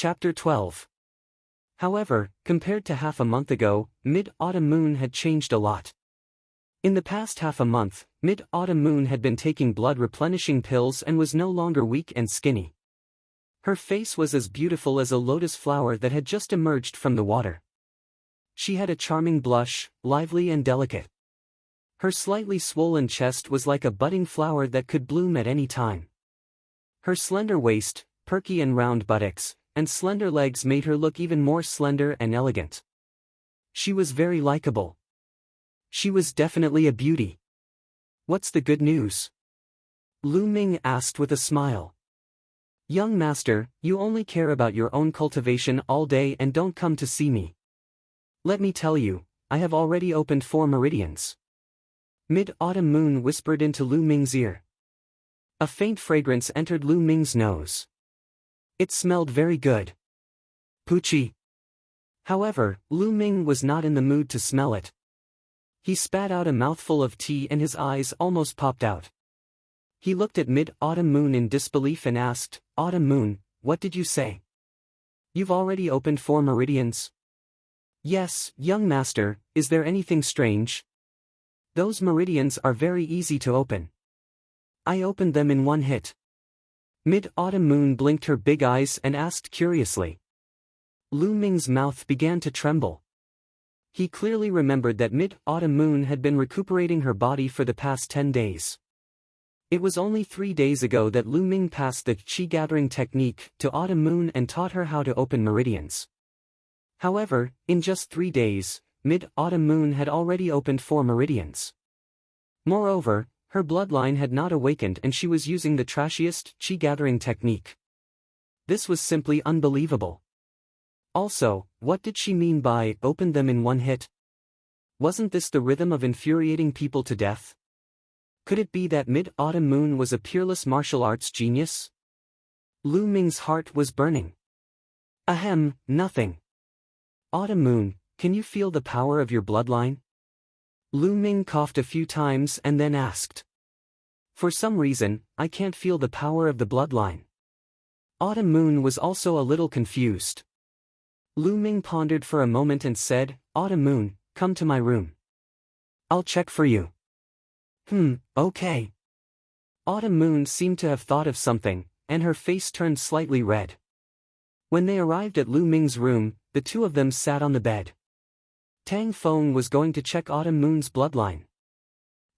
Chapter 12. However, compared to half a month ago, Mid-Autumn Moon had changed a lot. In the past half a month, Mid-Autumn Moon had been taking blood-replenishing pills and was no longer weak and skinny. Her face was as beautiful as a lotus flower that had just emerged from the water. She had a charming blush, lively and delicate. Her slightly swollen chest was like a budding flower that could bloom at any time. Her slender waist, perky and round buttocks, and slender legs made her look even more slender and elegant. She was very likable. She was definitely a beauty. "What's the good news?" Lu Ming asked with a smile. "Young master, you only care about your own cultivation all day and don't come to see me. Let me tell you, I have already opened 4 meridians." Mid-Autumn Moon whispered into Lu Ming's ear. A faint fragrance entered Lu Ming's nose. It smelled very good. Poochie. However, Lu Ming was not in the mood to smell it. He spat out a mouthful of tea and his eyes almost popped out. He looked at Mid-Autumn Moon in disbelief and asked, "Autumn Moon, what did you say? You've already opened 4 meridians?" "Yes, young master, is there anything strange?" "Those meridians are very easy to open. I opened them in 1 hit." Mid-Autumn Moon blinked her big eyes and asked curiously. Lu Ming's mouth began to tremble. He clearly remembered that Mid-Autumn Moon had been recuperating her body for the past 10 days. It was only 3 days ago that Lu Ming passed the qi-gathering technique to Autumn Moon and taught her how to open meridians. However, in just 3 days, Mid-Autumn Moon had already opened 4 meridians. Moreover, her bloodline had not awakened and she was using the trashiest qi-gathering technique. This was simply unbelievable. Also, what did she mean by "opened them in 1 hit"? Wasn't this the rhythm of infuriating people to death? Could it be that Mid-Autumn Moon was a peerless martial arts genius? Lu Ming's heart was burning. Ahem, nothing. Autumn Moon, can you feel the power of your bloodline? Lu Ming coughed a few times and then asked. For some reason, I can't feel the power of the bloodline. Autumn Moon was also a little confused. Lu Ming pondered for a moment and said, "Autumn Moon, come to my room. I'll check for you." Okay. Autumn Moon seemed to have thought of something, and her face turned slightly red. When they arrived at Lu Ming's room, the 2 of them sat on the bed. Tang Feng was going to check Autumn Moon's bloodline.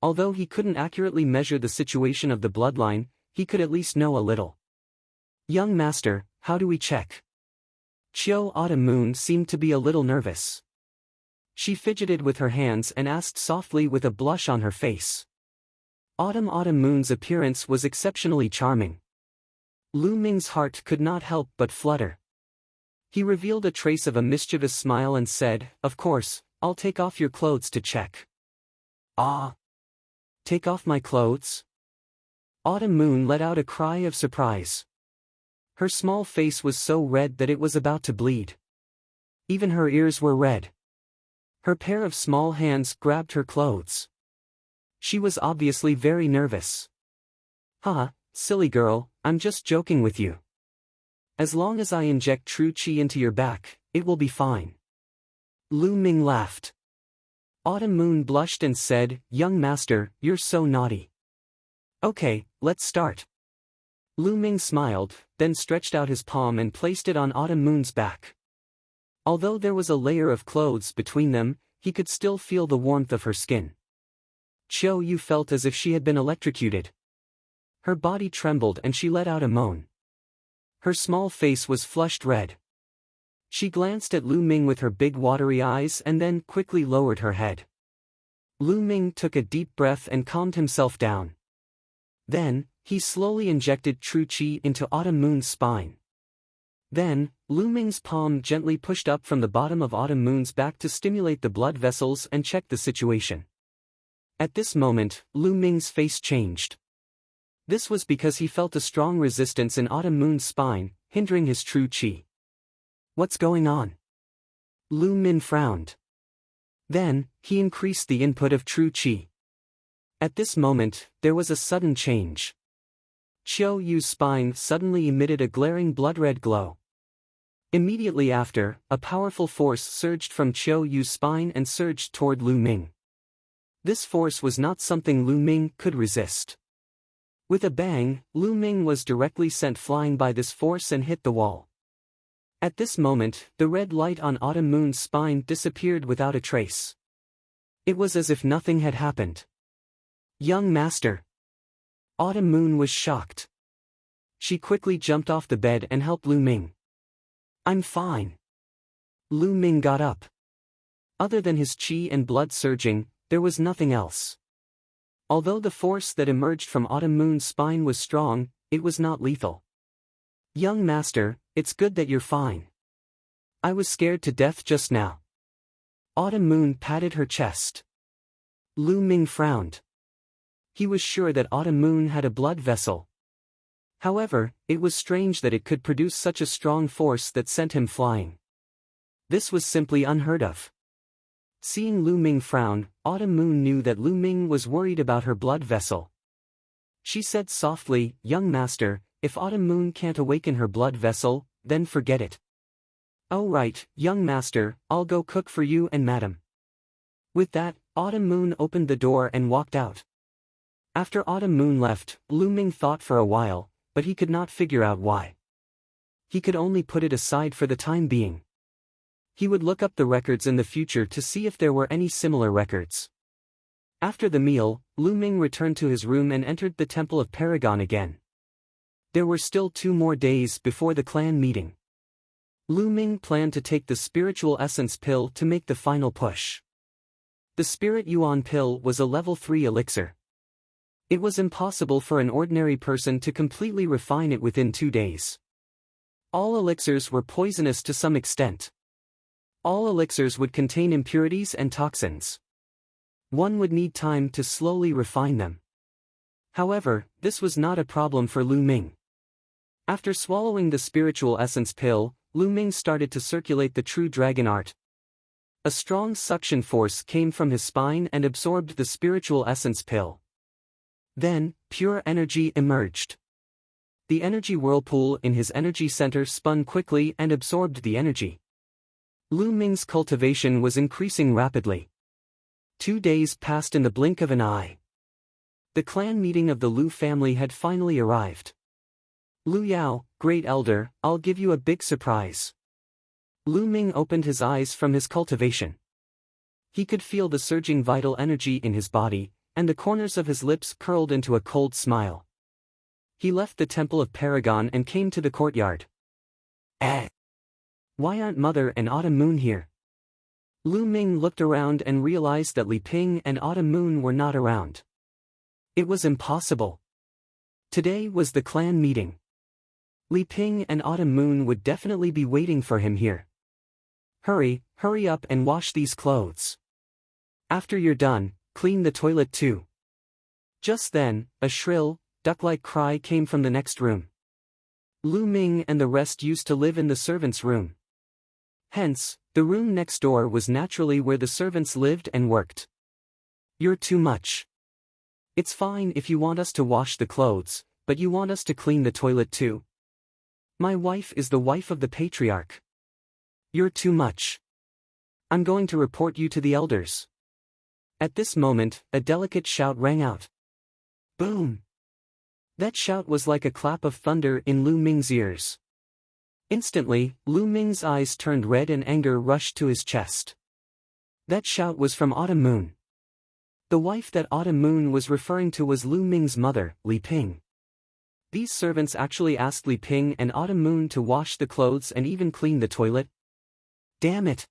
Although he couldn't accurately measure the situation of the bloodline, he could at least know a little. "Young master, how do we check?" Autumn Moon seemed to be a little nervous. She fidgeted with her hands and asked softly with a blush on her face. Autumn Moon's appearance was exceptionally charming. Lu Ming's heart could not help but flutter. He revealed a trace of a mischievous smile and said, "Of course, I'll take off your clothes to check." "Ah! Take off my clothes?" Autumn Moon let out a cry of surprise. Her small face was so red that it was about to bleed. Even her ears were red. Her pair of small hands grabbed her clothes. She was obviously very nervous. "Haha, silly girl, I'm just joking with you. As long as I inject true qi into your back, it will be fine." Lu Ming laughed. Autumn Moon blushed and said, "Young master, you're so naughty. Okay, let's start." Lu Ming smiled, then stretched out his palm and placed it on Autumn Moon's back. Although there was a layer of clothes between them, he could still feel the warmth of her skin. Yu felt as if she had been electrocuted. Her body trembled and she let out a moan. Her small face was flushed red. She glanced at Lu Ming with her big watery eyes and then quickly lowered her head. Lu Ming took a deep breath and calmed himself down. Then, he slowly injected true qi into Autumn Moon's spine. Then, Lu Ming's palm gently pushed up from the bottom of Autumn Moon's back to stimulate the blood vessels and check the situation. At this moment, Lu Ming's face changed. This was because he felt a strong resistance in Autumn Moon's spine, hindering his true qi. "What's going on?" Lu Ming frowned. Then, he increased the input of true qi. At this moment, there was a sudden change. Yu's spine suddenly emitted a glaring blood-red glow. Immediately after, a powerful force surged from Qiu Yu's spine and surged toward Lu Ming. This force was not something Lu Ming could resist. With a bang, Lu Ming was directly sent flying by this force and hit the wall. At this moment, the red light on Autumn Moon's spine disappeared without a trace. It was as if nothing had happened. Young master. Autumn Moon was shocked. She quickly jumped off the bed and helped Lu Ming. I'm fine. Lu Ming got up. Other than his qi and blood surging, there was nothing else. Although the force that emerged from Autumn Moon's spine was strong, it was not lethal. Young master, it's good that you're fine. I was scared to death just now. Autumn Moon patted her chest. Lu Ming frowned. He was sure that Autumn Moon had a blood vessel. However, it was strange that it could produce such a strong force that sent him flying. This was simply unheard of. Seeing Lu Ming frown, Autumn Moon knew that Lu Ming was worried about her blood vessel. She said softly, "Young master, if Autumn Moon can't awaken her blood vessel, then forget it." "Oh right, young master, I'll go cook for you and madam." With that, Autumn Moon opened the door and walked out. After Autumn Moon left, Lu Ming thought for a while, but he could not figure out why. He could only put it aside for the time being. He would look up the records in the future to see if there were any similar records. After the meal, Lu Ming returned to his room and entered the Temple of Paragon again. There were still 2 more days before the clan meeting. Lu Ming planned to take the spiritual essence pill to make the final push. The Spirit Yuan pill was a level 3 elixir. It was impossible for an ordinary person to completely refine it within 2 days. All elixirs were poisonous to some extent. All elixirs would contain impurities and toxins. One would need time to slowly refine them. However, this was not a problem for Lu Ming. After swallowing the spiritual essence pill, Lu Ming started to circulate the true dragon art. A strong suction force came from his spine and absorbed the spiritual essence pill. Then, pure energy emerged. The energy whirlpool in his energy center spun quickly and absorbed the energy. Lu Ming's cultivation was increasing rapidly. 2 days passed in the blink of an eye. The clan meeting of the Lu family had finally arrived. "Lu Yao, Great Elder, I'll give you a big surprise." Lu Ming opened his eyes from his cultivation. He could feel the surging vital energy in his body, and the corners of his lips curled into a cold smile. He left the Temple of Paragon and came to the courtyard. Why aren't Mother and Autumn Moon here?" Lu Ming looked around and realized that Li Ping and Autumn Moon were not around. It was impossible. Today was the clan meeting. Li Ping and Autumn Moon would definitely be waiting for him here. Hurry up and wash these clothes. After you're done, clean the toilet too." Just then, a shrill, duck-like cry came from the next room. Lu Ming and the rest used to live in the servants' room. Hence, the room next door was naturally where the servants lived and worked. "You're too much. It's fine if you want us to wash the clothes, but you want us to clean the toilet too? My wife is the wife of the patriarch. You're too much. I'm going to report you to the elders." At this moment, a delicate shout rang out. Boom! That shout was like a clap of thunder in Lu Ming's ears. Instantly, Lu Ming's eyes turned red and anger rushed to his chest. That shout was from Autumn Moon. The wife that Autumn Moon was referring to was Lu Ming's mother, Li Ping. These servants actually asked Li Ping and Autumn Moon to wash the clothes and even clean the toilet. Damn it!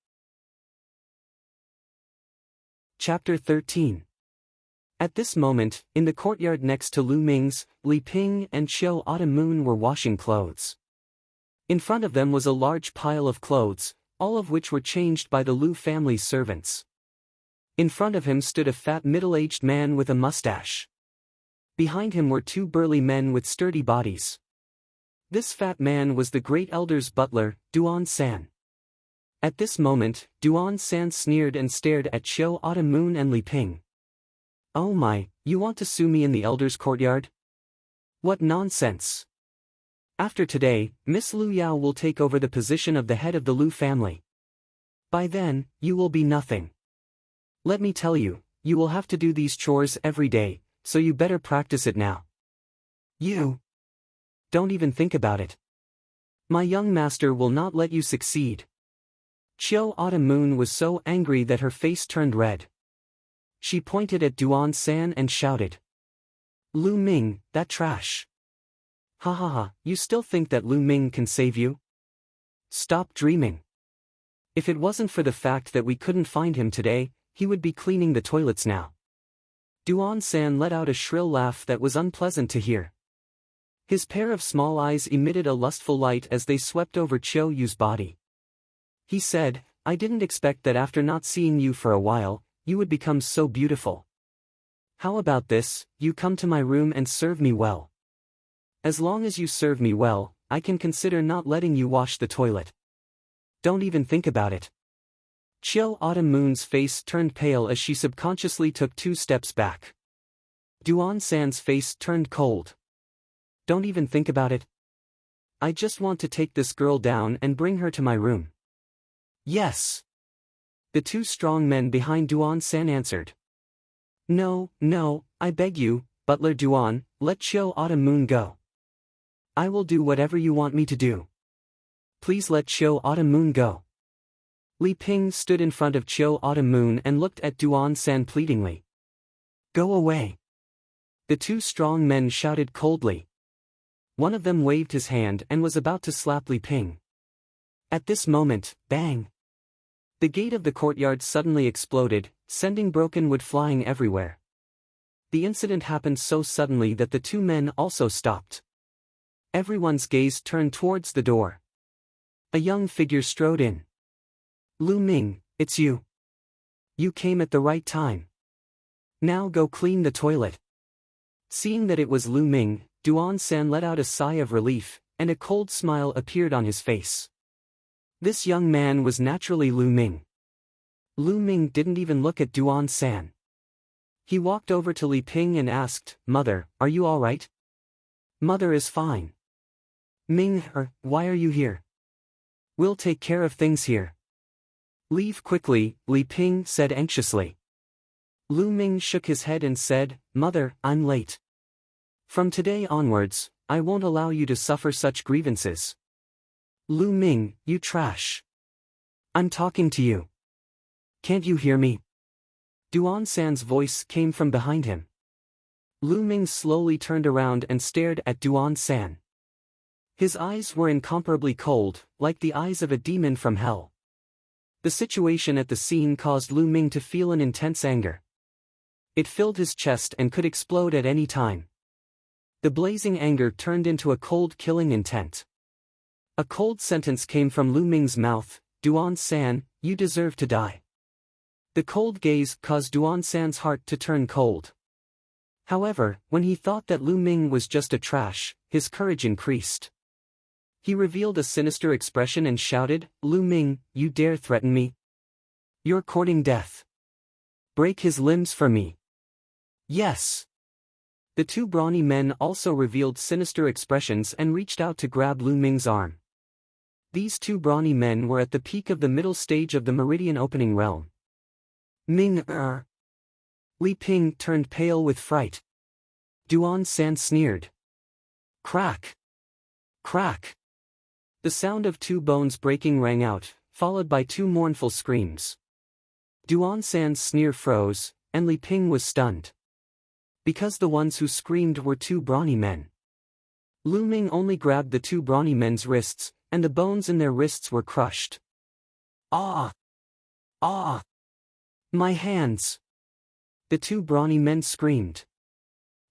Chapter 13. At this moment, in the courtyard next to Lu Ming's, Li Ping and Qiu Autumn Moon were washing clothes. In front of them was a large pile of clothes, all of which were changed by the Lu family's servants. In front of him stood a fat middle-aged man with a mustache. Behind him were 2 burly men with sturdy bodies. This fat man was the great elder's butler, Duan San. At this moment, Duan San sneered and stared at Qiu Autumn Moon and Li Ping. "Oh my, you want to sue me in the elder's courtyard? What nonsense! After today, Miss Lu Yao will take over the position of the head of the Lu family. By then, you will be nothing. Let me tell you, you will have to do these chores every day, so you better practice it now. You don't even think about it. My young master will not let you succeed. Chiao Autumn Moon was so angry that her face turned red. She pointed at Duan San and shouted. Lu Ming, that trash. Ha ha ha, you still think that Lu Ming can save you? Stop dreaming. If it wasn't for the fact that we couldn't find him today, he would be cleaning the toilets now. Duan San let out a shrill laugh that was unpleasant to hear. His pair of small eyes emitted a lustful light as they swept over Chiao Yu's body. He said, I didn't expect that after not seeing you for a while, you would become so beautiful. How about this, you come to my room and serve me well. As long as you serve me well, I can consider not letting you wash the toilet. Don't even think about it. Chiao Autumn Moon's face turned pale as she subconsciously took 2 steps back. Duan San's face turned cold. Don't even think about it. I just want to take this girl down and bring her to my room. Yes. The 2 strong men behind Duan San answered. No, no, I beg you, Butler Duan, let Chiao Autumn Moon go. I will do whatever you want me to do. Please let Chiao Autumn Moon go. Li Ping stood in front of Chiao Autumn Moon and looked at Duan San pleadingly. Go away. The 2 strong men shouted coldly. One of them waved his hand and was about to slap Li Ping. At this moment, bang! The gate of the courtyard suddenly exploded, sending broken wood flying everywhere. The incident happened so suddenly that the 2 men also stopped. Everyone's gaze turned towards the door. A young figure strode in. Lu Ming, it's you. You came at the right time. Now go clean the toilet. Seeing that it was Lu Ming, Duan San let out a sigh of relief, and a cold smile appeared on his face. This young man was naturally Lu Ming. Lu Ming didn't even look at Duan San. He walked over to Li Ping and asked, Mother, are you all right? Mother is fine. Ming, why are you here? We'll take care of things here. Leave quickly, Li Ping said anxiously. Lu Ming shook his head and said, Mother, I'm late. From today onwards, I won't allow you to suffer such grievances. Lu Ming, you trash. I'm talking to you. Can't you hear me? Duan San's voice came from behind him. Lu Ming slowly turned around and stared at Duan San. His eyes were incomparably cold, like the eyes of a demon from hell. The situation at the scene caused Lu Ming to feel an intense anger. It filled his chest and could explode at any time. The blazing anger turned into a cold killing intent. A cold sentence came from Lu Ming's mouth, Duan San, you deserve to die. The cold gaze caused Duan San's heart to turn cold. However, when he thought that Lu Ming was just a trash, his courage increased. He revealed a sinister expression and shouted, Lu Ming, you dare threaten me? You're courting death. Break his limbs for me. Yes. The 2 brawny men also revealed sinister expressions and reached out to grab Lu Ming's arm. These 2 brawny men were at the peak of the middle stage of the Meridian Opening Realm. Ming Li Ping turned pale with fright. Duan San sneered. Crack! Crack! The sound of 2 bones breaking rang out, followed by 2 mournful screams. Duan San's sneer froze, and Li Ping was stunned. Because the ones who screamed were 2 brawny men. Lu Ming only grabbed the 2 brawny men's wrists, and the bones in their wrists were crushed. Ah! Ah! My hands! The 2 brawny men screamed.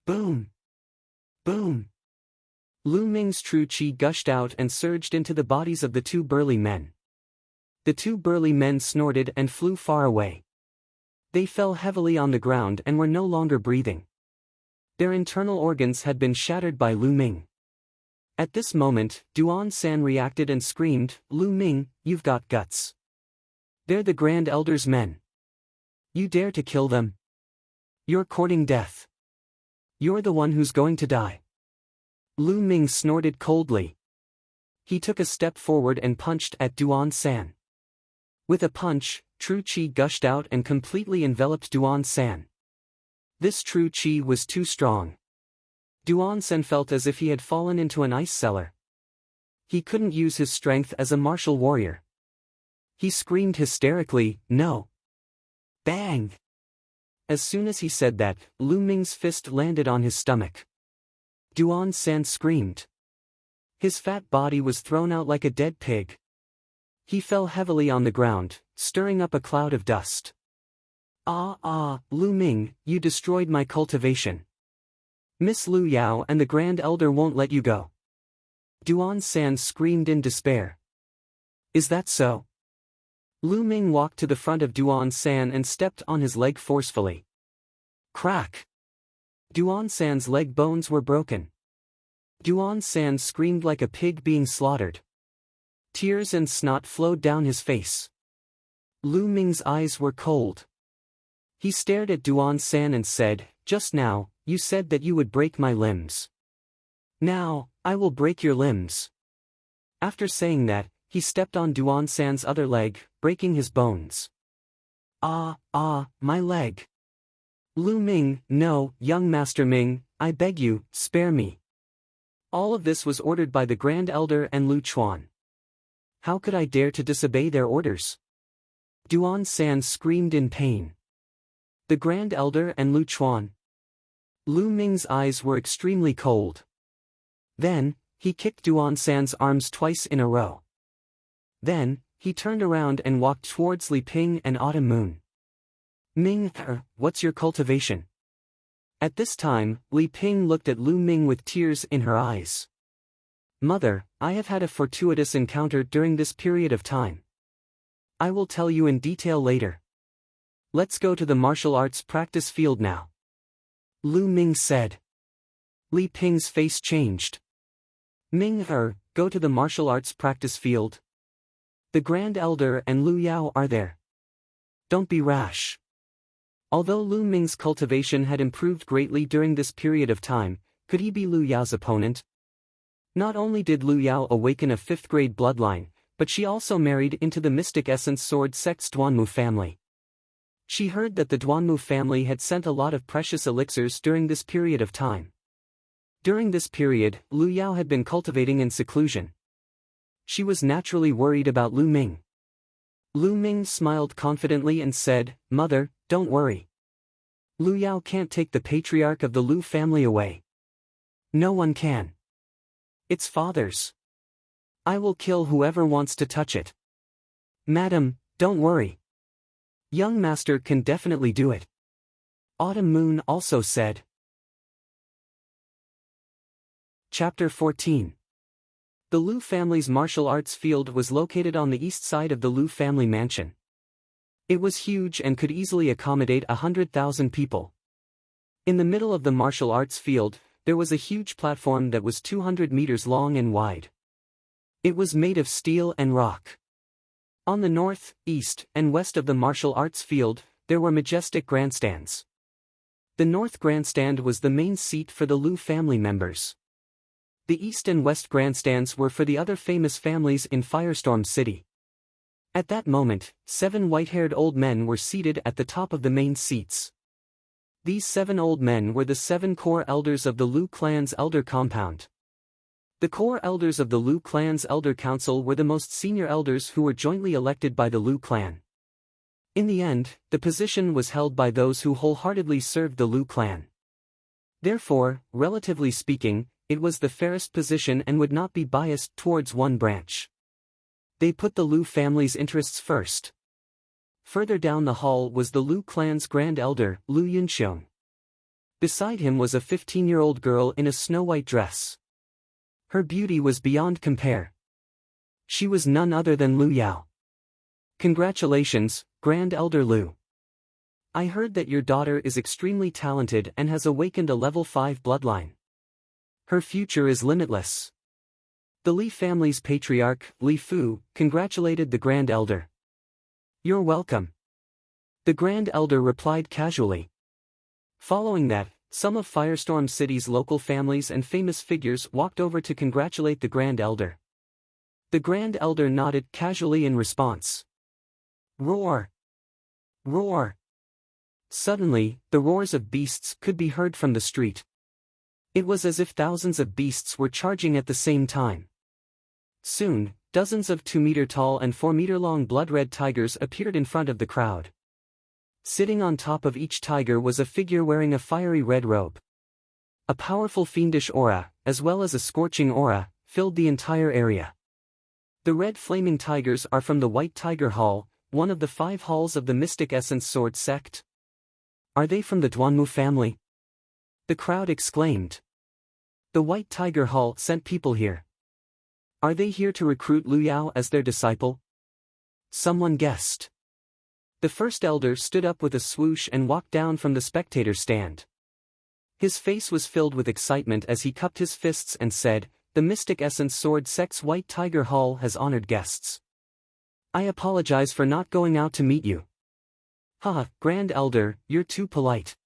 Boom! Boom! Lu Ming's true qi gushed out and surged into the bodies of the 2 burly men. The 2 burly men snorted and flew far away. They fell heavily on the ground and were no longer breathing. Their internal organs had been shattered by Lu Ming. At this moment, Duan San reacted and screamed, Lu Ming, you've got guts. They're the Grand Elder's men. You dare to kill them? You're courting death. You're the one who's going to die. Lu Ming snorted coldly. He took a step forward and punched at Duan San. With a punch, true qi gushed out and completely enveloped Duan San. This true qi was too strong. Duan San felt as if he had fallen into an ice cellar. He couldn't use his strength as a martial warrior. He screamed hysterically, "No!" Bang! As soon as he said that, Lu Ming's fist landed on his stomach. Duan San screamed. His fat body was thrown out like a dead pig. He fell heavily on the ground, stirring up a cloud of dust. Lu Ming, you destroyed my cultivation. Miss Lu Yao and the Grand Elder won't let you go. Duan San screamed in despair. Is that so? Lu Ming walked to the front of Duan San and stepped on his leg forcefully. Crack! Duan San's leg bones were broken. Duan San screamed like a pig being slaughtered. Tears and snot flowed down his face. Lu Ming's eyes were cold. He stared at Duan San and said, "Just now, you said that you would break my limbs. Now, I will break your limbs." After saying that, he stepped on Duan San's other leg, breaking his bones. My leg. Lu Ming, no, young Master Ming, I beg you, spare me. All of this was ordered by the Grand Elder and Lu Chuan. How could I dare to disobey their orders? Duan San screamed in pain. The Grand Elder and Lu Chuan. Lu Ming's eyes were extremely cold. Then, he kicked Duan San's arms twice in a row. Then, he turned around and walked towards Li Ping and Autumn Moon. Ming, what's your cultivation? At this time, Li Ping looked at Lu Ming with tears in her eyes. Mother, I have had a fortuitous encounter during this period of time. I will tell you in detail later. Let's go to the martial arts practice field now. Lu Ming said. Li Ping's face changed. Ming, go to the martial arts practice field. The Grand Elder and Lu Yao are there. Don't be rash. Although Lu Ming's cultivation had improved greatly during this period of time, could he be Lu Yao's opponent? Not only did Lu Yao awaken a 5th-grade bloodline, but she also married into the Mystic Essence Sword Sect's Duanmu family. She heard that the Duanmu family had sent a lot of precious elixirs during this period of time. During this period, Lu Yao had been cultivating in seclusion. She was naturally worried about Lu Ming. Lu Ming smiled confidently and said, "Mother, don't worry. Lu Yao can't take the patriarch of the Lu family away. No one can. It's father's. I will kill whoever wants to touch it. Madam, don't worry. Young master can definitely do it." Autumn Moon also said. Chapter 14. The Lu family's martial arts field was located on the east side of the Lu family mansion. It was huge and could easily accommodate 100,000 people. In the middle of the martial arts field, there was a huge platform that was 200 meters long and wide. It was made of steel and rock. On the north, east, and west of the martial arts field, there were majestic grandstands. The north grandstand was the main seat for the Lu family members. The east and west grandstands were for the other famous families in Firestorm City. At that moment, 7 white-haired old men were seated at the top of the main seats. These 7 old men were the 7 core elders of the Lu clan's elder compound. The core elders of the Lu clan's elder council were the most senior elders who were jointly elected by the Lu clan. In the end, the position was held by those who wholeheartedly served the Lu clan. Therefore, relatively speaking, it was the fairest position and would not be biased towards one branch. They put the Lu family's interests first. Further down the hall was the Lu clan's grand elder, Lu Yunxiong. Beside him was a 15-year-old girl in a snow-white dress. Her beauty was beyond compare. She was none other than Lu Yao. Congratulations, Grand Elder Lu. I heard that your daughter is extremely talented and has awakened a level 5 bloodline. Her future is limitless. The Li family's patriarch, Li Fu, congratulated the Grand Elder. You're welcome. The Grand Elder replied casually. Following that, Some of Firestorm City's local families and famous figures walked over to congratulate the Grand Elder. The Grand Elder nodded casually in response. Roar! Roar! Suddenly, the roars of beasts could be heard from the street. It was as if thousands of beasts were charging at the same time. Soon, dozens of 2-meter-tall and 4-meter-long blood-red tigers appeared in front of the crowd. Sitting on top of each tiger was a figure wearing a fiery red robe. A powerful fiendish aura, as well as a scorching aura, filled the entire area. The red flaming tigers are from the White Tiger Hall, one of the 5 halls of the Mystic Essence Sword sect. Are they from the Duanmu family? The crowd exclaimed. The White Tiger Hall sent people here. Are they here to recruit Lu Yao as their disciple? Someone guessed. The first elder stood up with a swoosh and walked down from the spectator stand. His face was filled with excitement as he cupped his fists and said, "The Mystic Essence Sword sect's White Tiger Hall has honored guests. I apologize for not going out to meet you." "Haha, Grand Elder, you're too polite.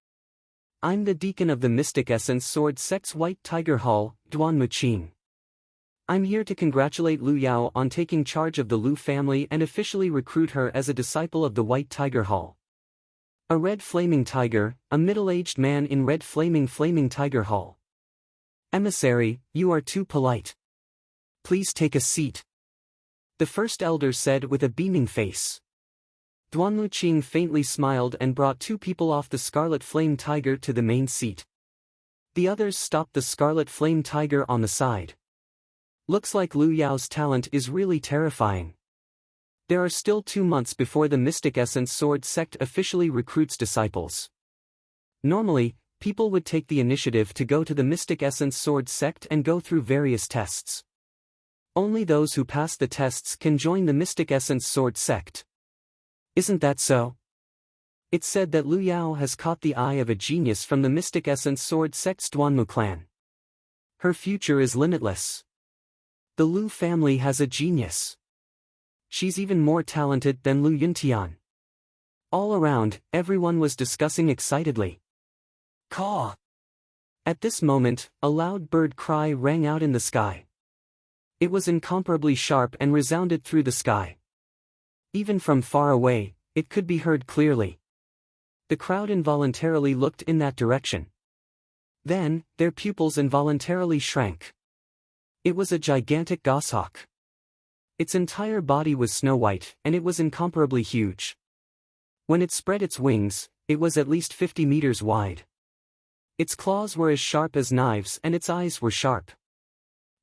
I'm the deacon of the Mystic Essence Sword sect's White Tiger Hall, Duanmu Qing. I'm here to congratulate Lu Yao on taking charge of the Lu family and officially recruit her as a disciple of the White Tiger Hall." A red flaming tiger, a middle-aged man in red flaming tiger hall. "Emissary, you are too polite. Please take a seat," the first elder said with a beaming face. Duanmu Qing faintly smiled and brought 2 people off the Scarlet Flame Tiger to the main seat. The others stopped the Scarlet Flame Tiger on the side. Looks like Lu Yao's talent is really terrifying. There are still 2 months before the Mystic Essence Sword sect officially recruits disciples. Normally, people would take the initiative to go to the Mystic Essence Sword sect and go through various tests. Only those who pass the tests can join the Mystic Essence Sword sect. Isn't that so? It's said that Lu Yao has caught the eye of a genius from the Mystic Essence Sword sect's Duanmu clan. Her future is limitless. The Lu family has a genius. She's even more talented than Lu Yuntian. All around, everyone was discussing excitedly. Caw! At this moment, a loud bird cry rang out in the sky. It was incomparably sharp and resounded through the sky. Even from far away, it could be heard clearly. The crowd involuntarily looked in that direction. Then, their pupils involuntarily shrank. It was a gigantic goshawk. Its entire body was snow-white, and it was incomparably huge. When it spread its wings, it was at least 50 meters wide. Its claws were as sharp as knives and its eyes were sharp.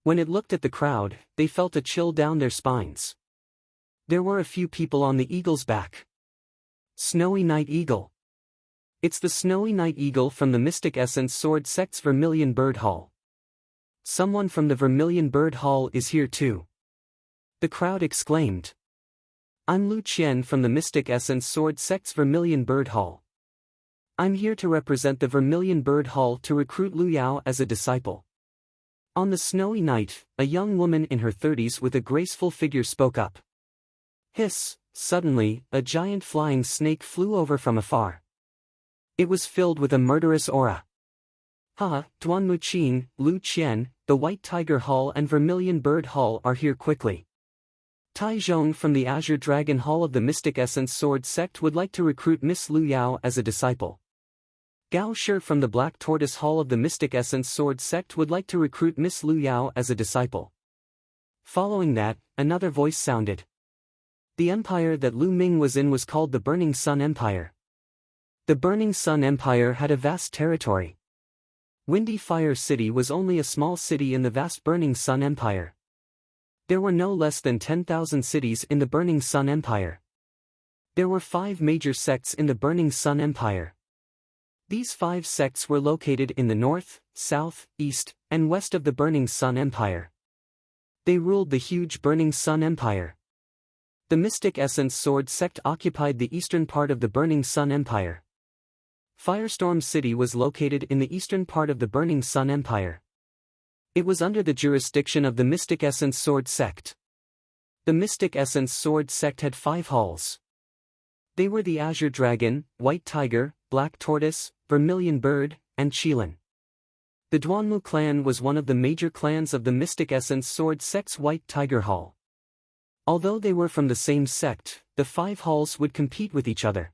When it looked at the crowd, they felt a chill down their spines. There were a few people on the eagle's back. Snowy Night Eagle. It's the Snowy Night Eagle from the Mystic Essence Sword sect's Vermilion Bird Hall. Someone from the Vermilion Bird Hall is here too. The crowd exclaimed. I'm Lu Qian from the Mystic Essence Sword sect's Vermilion Bird Hall. I'm here to represent the Vermilion Bird Hall to recruit Lu Yao as a disciple. On the snowy night, a young woman in her 30s with a graceful figure spoke up. Hiss! Suddenly, a giant flying snake flew over from afar. It was filled with a murderous aura. Ha! Duanmu Qing, Lu Qian, the White Tiger Hall and Vermilion Bird Hall are here quickly. Tai Zhong from the Azure Dragon Hall of the Mystic Essence Sword sect would like to recruit Miss Lu Yao as a disciple. Gao Shi from the Black Tortoise Hall of the Mystic Essence Sword sect would like to recruit Miss Lu Yao as a disciple. Following that, another voice sounded. The empire that Lu Ming was in was called the Burning Sun Empire. The Burning Sun Empire had a vast territory. Windy Fire City was only a small city in the vast Burning Sun Empire. There were no less than 10,000 cities in the Burning Sun Empire. There were 5 major sects in the Burning Sun Empire. These 5 sects were located in the north, south, east, and west of the Burning Sun Empire. They ruled the huge Burning Sun Empire. The Mystic Essence Sword sect occupied the eastern part of the Burning Sun Empire. Firestorm City was located in the eastern part of the Burning Sun Empire. It was under the jurisdiction of the Mystic Essence Sword sect. The Mystic Essence Sword sect had 5 halls. They were the Azure Dragon, White Tiger, Black Tortoise, Vermilion Bird, and Qilin. The Duanmu clan was one of the major clans of the Mystic Essence Sword sect's White Tiger Hall. Although they were from the same sect, the 5 halls would compete with each other.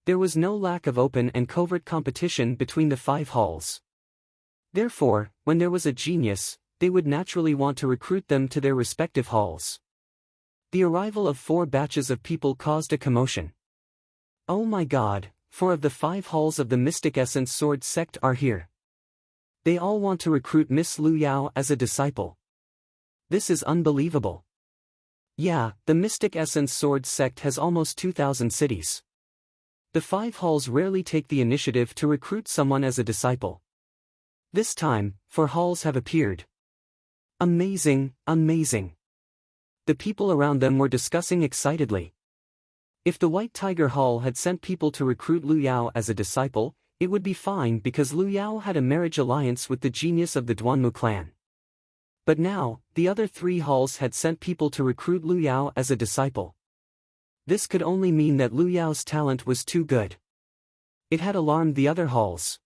There was no lack of open and covert competition between the 5 halls. Therefore, when there was a genius, they would naturally want to recruit them to their respective halls. The arrival of 4 batches of people caused a commotion. Oh my god, 4 of the 5 halls of the Mystic Essence Sword sect are here. They all want to recruit Miss Lu Yao as a disciple. This is unbelievable. Yeah, the Mystic Essence Sword sect has almost 2,000 cities. The 5 halls rarely take the initiative to recruit someone as a disciple. This time, 4 halls have appeared. Amazing, amazing. The people around them were discussing excitedly. If the White Tiger Hall had sent people to recruit Lu Yao as a disciple, it would be fine because Lu Yao had a marriage alliance with the genius of the Duanmu clan. But now, the other 3 halls had sent people to recruit Lu Yao as a disciple. This could only mean that Lu Yao's talent was too good. It had alarmed the other halls.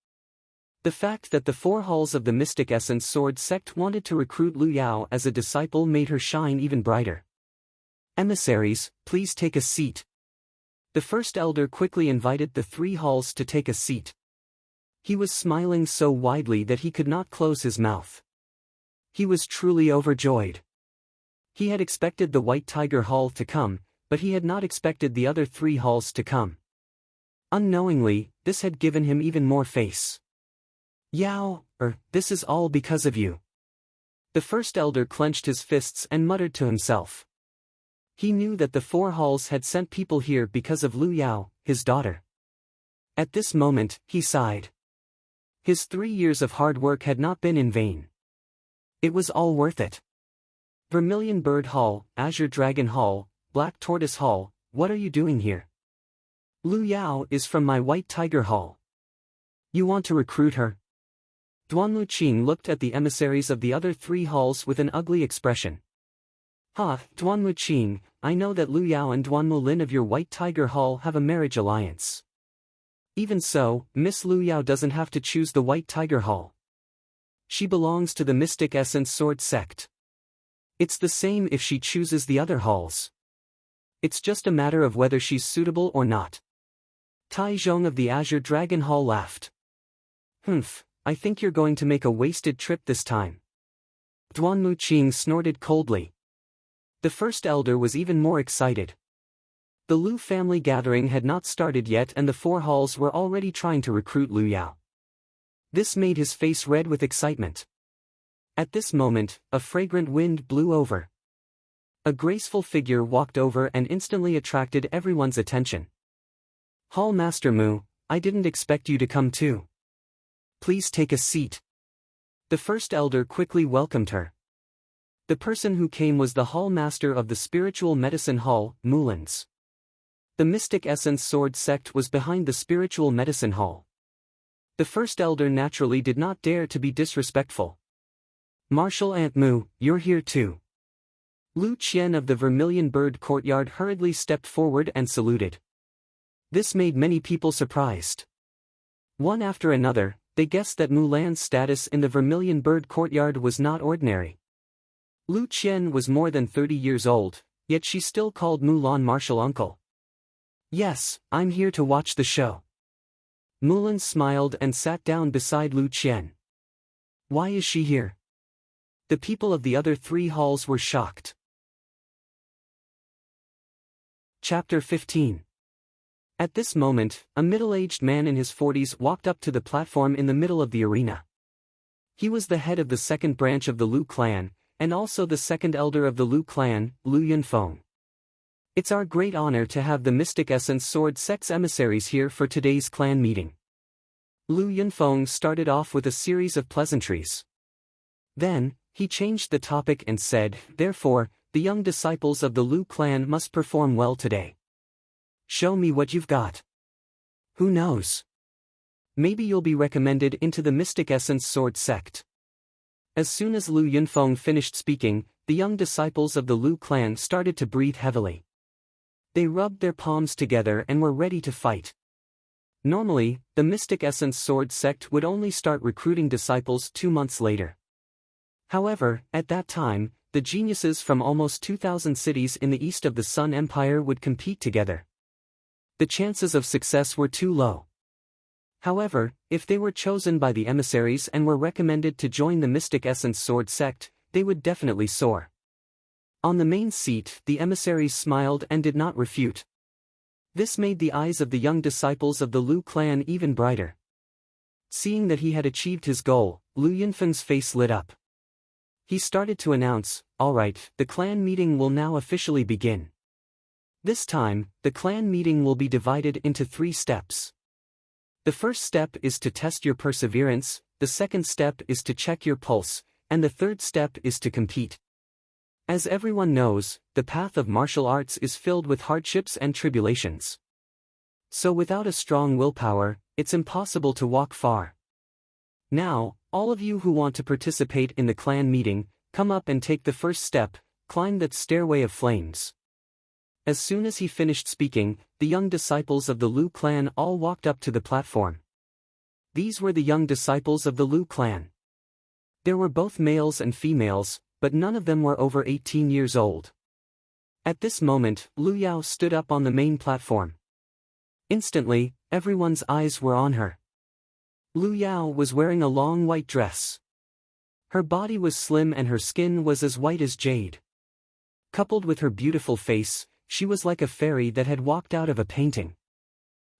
The fact that the 4 halls of the Mystic Essence Sword sect wanted to recruit Lu Yao as a disciple made her shine even brighter. Emissaries, please take a seat. The first elder quickly invited the 3 halls to take a seat. He was smiling so widely that he could not close his mouth. He was truly overjoyed. He had expected the White Tiger Hall to come, but he had not expected the other 3 halls to come. Unknowingly, this had given him even more face. Yao, this is all because of you. The first elder clenched his fists and muttered to himself. He knew that the 4 halls had sent people here because of Lu Yao, his daughter. At this moment, he sighed. His 3 years of hard work had not been in vain. It was all worth it. Vermilion Bird Hall, Azure Dragon Hall, Black Tortoise Hall, what are you doing here? Lu Yao is from my White Tiger Hall. You want to recruit her? Duanmu Qing looked at the emissaries of the other 3 halls with an ugly expression. Ha, Duanmu Qing, I know that Lu Yao and Duanmu Lin of your White Tiger Hall have a marriage alliance. Even so, Miss Lu Yao doesn't have to choose the White Tiger Hall. She belongs to the Mystic Essence Sword sect. It's the same if she chooses the other halls. It's just a matter of whether she's suitable or not. Tai Zhong of the Azure Dragon Hall laughed. Humph, I think you're going to make a wasted trip this time. Duanmu Qing snorted coldly. The first elder was even more excited. The Lu family gathering had not started yet and the 4 halls were already trying to recruit Lu Yao. This made his face red with excitement. At this moment, a fragrant wind blew over. A graceful figure walked over and instantly attracted everyone's attention. Hall Master Mu, I didn't expect you to come too. Please take a seat. The first elder quickly welcomed her. The person who came was the Hall Master of the Spiritual Medicine Hall, Mulin's. The Mystic Essence Sword sect was behind the Spiritual Medicine Hall. The first elder naturally did not dare to be disrespectful. Martial Aunt Mu, you're here too. Lu Qian of the Vermilion Bird Courtyard hurriedly stepped forward and saluted. This made many people surprised. One after another, they guessed that Mulan's status in the Vermilion Bird Courtyard was not ordinary. Lu Qian was more than 30 years old, yet she still called Mulan martial uncle. Yes, I'm here to watch the show. Mulan smiled and sat down beside Lu Qian. Why is she here? The people of the other 3 halls were shocked. Chapter 15. At this moment, a middle-aged man in his 40s walked up to the platform in the middle of the arena. He was the head of the 2nd branch of the Lu clan, and also the 2nd elder of the Lu clan, Lu Yunfeng. It's our great honor to have the Mystic Essence Sword sect's emissaries here for today's clan meeting. Lu Yunfeng started off with a series of pleasantries. Then, he changed the topic and said, therefore, the young disciples of the Lu clan must perform well today. Show me what you've got. Who knows? Maybe you'll be recommended into the Mystic Essence Sword sect. As soon as Lu Yunfeng finished speaking, the young disciples of the Lu clan started to breathe heavily. They rubbed their palms together and were ready to fight. Normally, the Mystic Essence Sword sect would only start recruiting disciples 2 months later. However, at that time, the geniuses from almost 2,000 cities in the east of the Sun Empire would compete together. The chances of success were too low. However, if they were chosen by the emissaries and were recommended to join the Mystic Essence Sword sect, they would definitely soar. On the main seat, the emissaries smiled and did not refute. This made the eyes of the young disciples of the Lu clan even brighter. Seeing that he had achieved his goal, Lu Yunfeng's face lit up. He started to announce, "All right, the clan meeting will now officially begin. This time, the clan meeting will be divided into 3 steps. The first step is to test your perseverance, the second step is to check your pulse, and the third step is to compete. As everyone knows, the path of martial arts is filled with hardships and tribulations. So without a strong willpower, it's impossible to walk far. Now, all of you who want to participate in the clan meeting, come up and take the first step, climb that stairway of flames." As soon as he finished speaking, the young disciples of the Lu clan all walked up to the platform. These were the young disciples of the Lu clan. There were both males and females, but none of them were over 18 years old. At this moment, Lu Yao stood up on the main platform. Instantly, everyone's eyes were on her. Lu Yao was wearing a long white dress. Her body was slim and her skin was as white as jade. Coupled with her beautiful face, she was like a fairy that had walked out of a painting.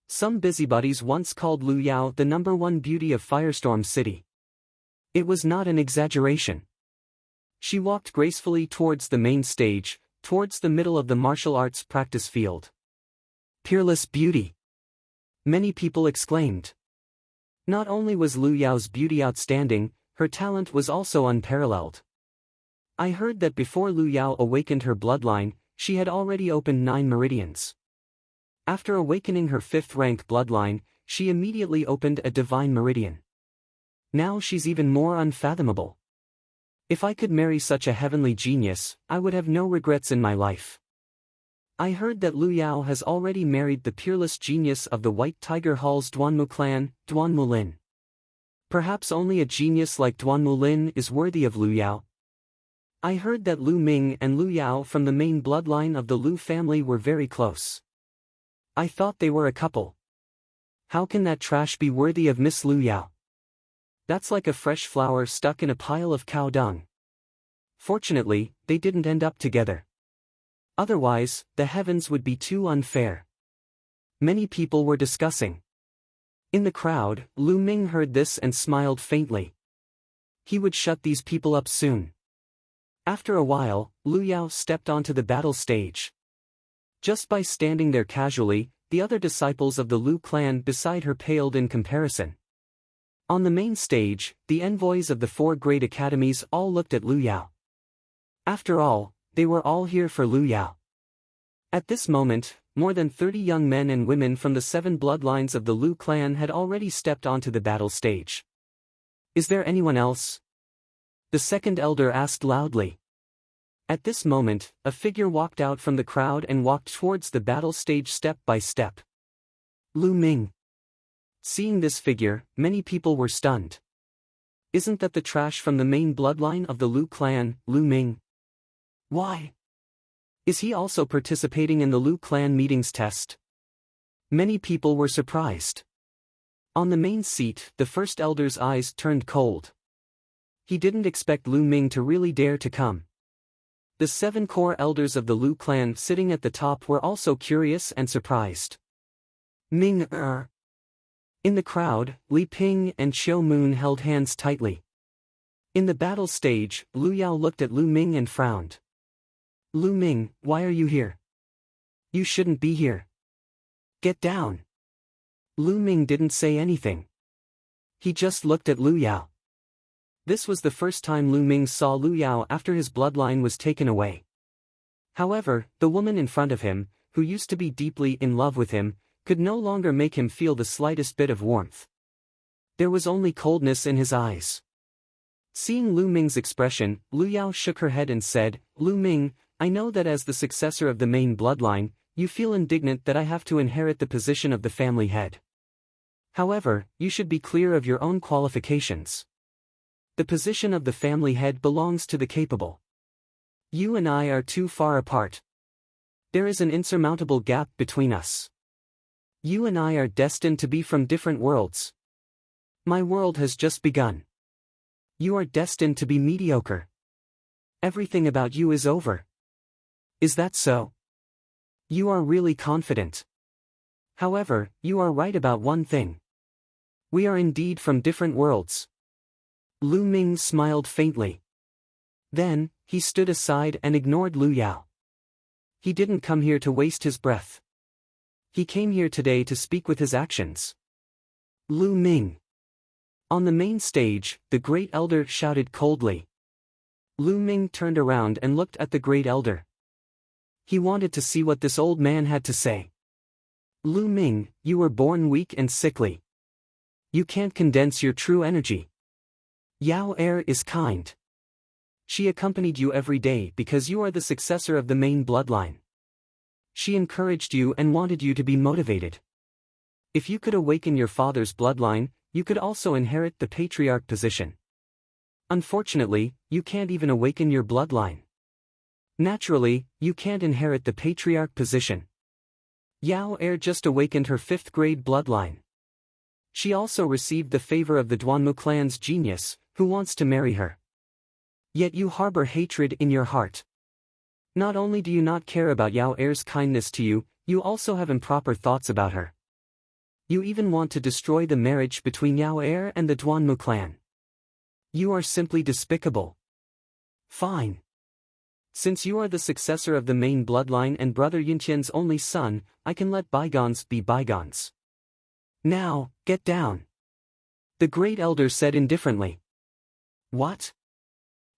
Some busybodies once called Lu Yao the #1 beauty of Firestorm City. It was not an exaggeration. She walked gracefully towards the main stage, towards the middle of the martial arts practice field. "Peerless beauty!" many people exclaimed. Not only was Lu Yao's beauty outstanding, her talent was also unparalleled. I heard that before Lu Yao awakened her bloodline, she had already opened 9 meridians. After awakening her 5th rank bloodline, she immediately opened a divine meridian. Now she's even more unfathomable. If I could marry such a heavenly genius, I would have no regrets in my life. I heard that Lu Yao has already married the peerless genius of the White Tiger Hall's Duanmu clan, Duanmu Lin. Perhaps only a genius like Duanmu Lin is worthy of Lu Yao. I heard that Lu Ming and Lu Yao from the main bloodline of the Lu family were very close. I thought they were a couple. How can that trash be worthy of Miss Lu Yao? That's like a fresh flower stuck in a pile of cow dung. Fortunately, they didn't end up together. Otherwise, the heavens would be too unfair. Many people were discussing. In the crowd, Lu Ming heard this and smiled faintly. He would shut these people up soon. After a while, Lu Yao stepped onto the battle stage. Just by standing there casually, the other disciples of the Lu clan beside her paled in comparison. On the main stage, the envoys of the 4 great academies all looked at Lu Yao. After all, they were all here for Lu Yao. At this moment, more than 30 young men and women from the 7 bloodlines of the Lu clan had already stepped onto the battle stage. "Is there anyone else?" the second elder asked loudly. At this moment, a figure walked out from the crowd and walked towards the battle stage step by step. Lu Ming. Seeing this figure, many people were stunned. Isn't that the trash from the main bloodline of the Lu clan, Lu Ming? Why? Is he also participating in the Lu clan meetings test? Many people were surprised. On the main seat, the first elder's eyes turned cold. He didn't expect Lu Ming to really dare to come. The 7 core elders of the Lu clan sitting at the top were also curious and surprised. Ming In the crowd, Li Ping and Xiao Moon held hands tightly. In the battle stage, Lu Yao looked at Lu Ming and frowned. "Lu Ming, why are you here? You shouldn't be here. Get down." Lu Ming didn't say anything. He just looked at Lu Yao. This was the first time Lu Ming saw Lu Yao after his bloodline was taken away. However, the woman in front of him, who used to be deeply in love with him, could no longer make him feel the slightest bit of warmth. There was only coldness in his eyes. Seeing Lu Ming's expression, Lu Yao shook her head and said, "Lu Ming, I know that as the successor of the main bloodline, you feel indignant that I have to inherit the position of the family head. However, you should be clear of your own qualifications. The position of the family head belongs to the capable. You and I are too far apart. There is an insurmountable gap between us. You and I are destined to be from different worlds. My world has just begun. You are destined to be mediocre. Everything about you is over. Is that so? You are really confident. However, you are right about one thing. We are indeed from different worlds. Lu Ming smiled faintly. Then, he stood aside and ignored Lu Yao. He didn't come here to waste his breath. He came here today to speak with his actions. Lu Ming. On the main stage, the Great Elder shouted coldly. Lu Ming turned around and looked at the Great Elder. He wanted to see what this old man had to say. Lu Ming, you were born weak and sickly. You can't condense your true energy. Yao Er is kind. She accompanied you every day because you are the successor of the main bloodline. She encouraged you and wanted you to be motivated. If you could awaken your father's bloodline, you could also inherit the patriarch position. Unfortunately, you can't even awaken your bloodline. Naturally, you can't inherit the patriarch position. Yao Er just awakened her 5th grade bloodline. She also received the favor of the Duanmu clan's genius, who wants to marry her. Yet you harbor hatred in your heart. Not only do you not care about Yao Er's kindness to you, you also have improper thoughts about her. You even want to destroy the marriage between Yao Er and the Duanmu clan. You are simply despicable. Fine. Since you are the successor of the main bloodline and brother Yintian's only son, I can let bygones be bygones. Now, get down. The Great Elder said indifferently. What?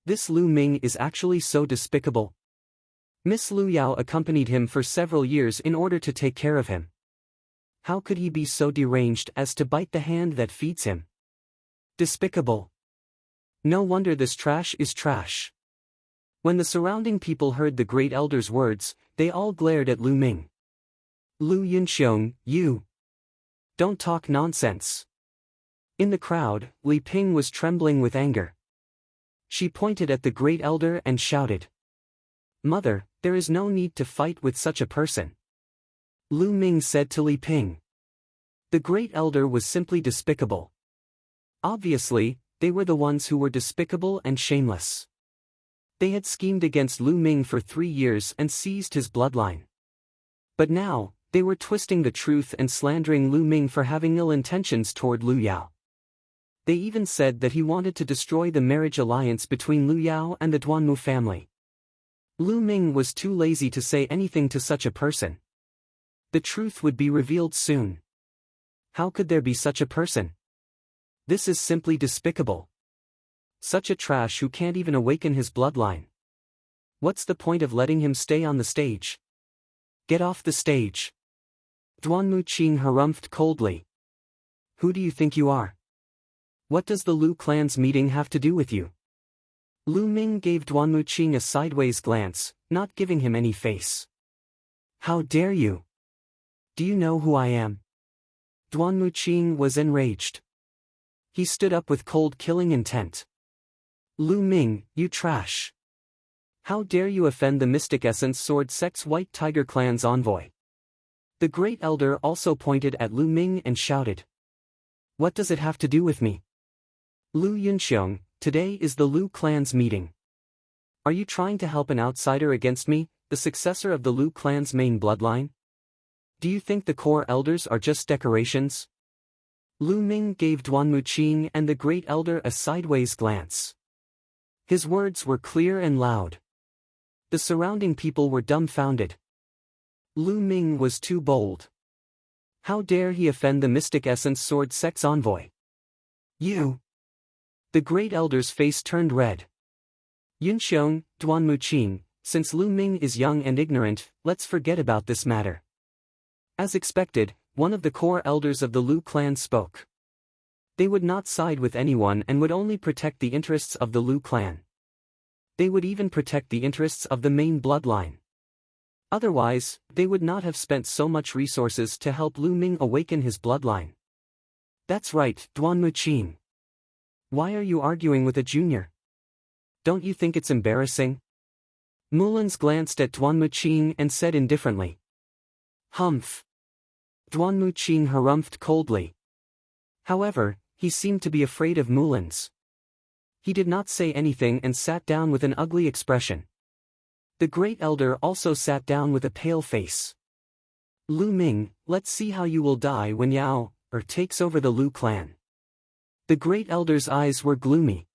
This Lu Ming is actually so despicable. Miss Lu Yao accompanied him for several years in order to take care of him. How could he be so deranged as to bite the hand that feeds him? Despicable. No wonder this trash is trash. When the surrounding people heard the Great Elder's words, they all glared at Lu Ming. Lu Yunxiong, you. Don't talk nonsense. In the crowd, Li Ping was trembling with anger. She pointed at the Great Elder and shouted. Mother, there is no need to fight with such a person. Lu Ming said to Li Ping. The Great Elder was simply despicable. Obviously, they were the ones who were despicable and shameless. They had schemed against Lu Ming for 3 years and seized his bloodline. But now, they were twisting the truth and slandering Lu Ming for having ill intentions toward Lu Yao. They even said that he wanted to destroy the marriage alliance between Lu Yao and the Duanmu family. Lu Ming was too lazy to say anything to such a person. The truth would be revealed soon. How could there be such a person? This is simply despicable. Such a trash who can't even awaken his bloodline. What's the point of letting him stay on the stage? Get off the stage. Duanmu Qing harumphed coldly. Who do you think you are? What does the Lu clan's meeting have to do with you? Lu Ming gave Duanmu Qing a sideways glance, not giving him any face. How dare you? Do you know who I am? Duanmu Qing was enraged. He stood up with cold killing intent. Lu Ming, you trash. How dare you offend the Mystic Essence Sword Sect's White Tiger Clan's envoy? The Great Elder also pointed at Lu Ming and shouted. What does it have to do with me? Lu Yunxiong, today is the Lu clan's meeting. Are you trying to help an outsider against me, the successor of the Lu clan's main bloodline? Do you think the core elders are just decorations? Lu Ming gave Duanmu Qing and the Great Elder a sideways glance. His words were clear and loud. The surrounding people were dumbfounded. Lu Ming was too bold. How dare he offend the Mystic Essence Sword Sect's envoy? You! The Great Elder's face turned red. Yunxiong, Duanmu Qing, since Lu Ming is young and ignorant, let's forget about this matter. As expected, one of the core elders of the Lu clan spoke. They would not side with anyone and would only protect the interests of the Lu clan. They would even protect the interests of the main bloodline. Otherwise, they would not have spent so much resources to help Lu Ming awaken his bloodline. That's right, Duan Muqing. Why are you arguing with a junior? Don't you think it's embarrassing? Mullins glanced at Duan Muqing and said indifferently. Humph. Duan Muqing harumphed coldly. However, he seemed to be afraid of Mullins. He did not say anything and sat down with an ugly expression. The great elder also sat down with a pale face. Lu Ming, let's see how you will die when Yao takes over the Lu clan. The great elder's eyes were gloomy.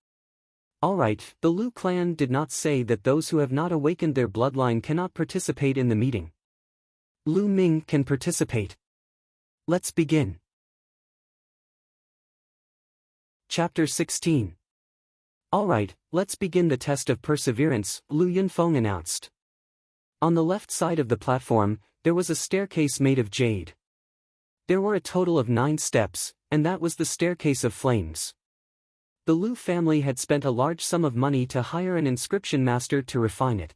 All right, the Lu clan did not say that those who have not awakened their bloodline cannot participate in the meeting. Lu Ming can participate. Let's begin. Chapter 16. All right, let's begin the test of perseverance, Lu Yunfeng announced. On the left side of the platform, there was a staircase made of jade. There were a total of 9 steps, and that was the staircase of flames. The Lu family had spent a large sum of money to hire an inscription master to refine it.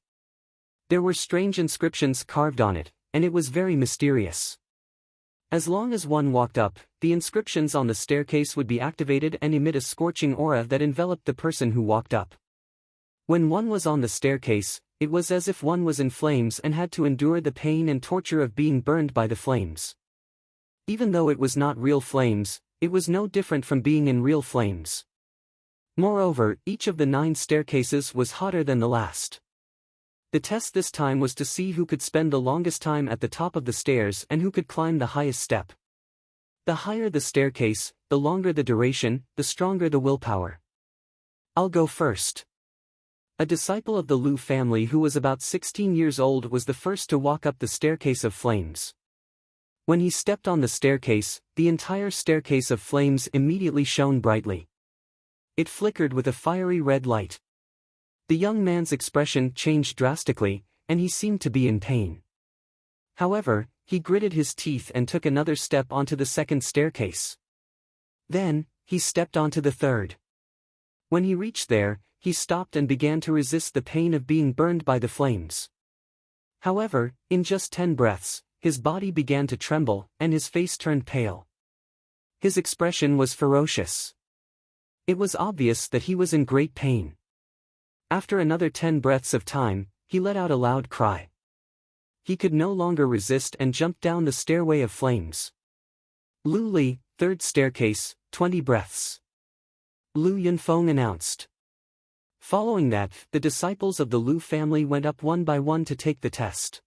There were strange inscriptions carved on it, and it was very mysterious. As long as one walked up, the inscriptions on the staircase would be activated and emit a scorching aura that enveloped the person who walked up. When one was on the staircase, it was as if one was in flames and had to endure the pain and torture of being burned by the flames. Even though it was not real flames, it was no different from being in real flames. Moreover, each of the 9 staircases was hotter than the last. The test this time was to see who could spend the longest time at the top of the stairs and who could climb the highest step. The higher the staircase, the longer the duration, the stronger the willpower. I'll go first. A disciple of the Lu family who was about 16 years old was the first to walk up the staircase of flames. When he stepped on the staircase, the entire staircase of flames immediately shone brightly. It flickered with a fiery red light. The young man's expression changed drastically, and he seemed to be in pain. However, he gritted his teeth and took another step onto the second staircase. Then, he stepped onto the third. When he reached there, he stopped and began to resist the pain of being burned by the flames. However, in just 10 breaths, his body began to tremble, and his face turned pale. His expression was ferocious. It was obvious that he was in great pain. After another 10 breaths of time, he let out a loud cry. He could no longer resist and jumped down the stairway of flames. Lu Li, 3rd staircase, 20 breaths. Lu Yunfeng announced. Following that, the disciples of the Lu family went up one by one to take the test.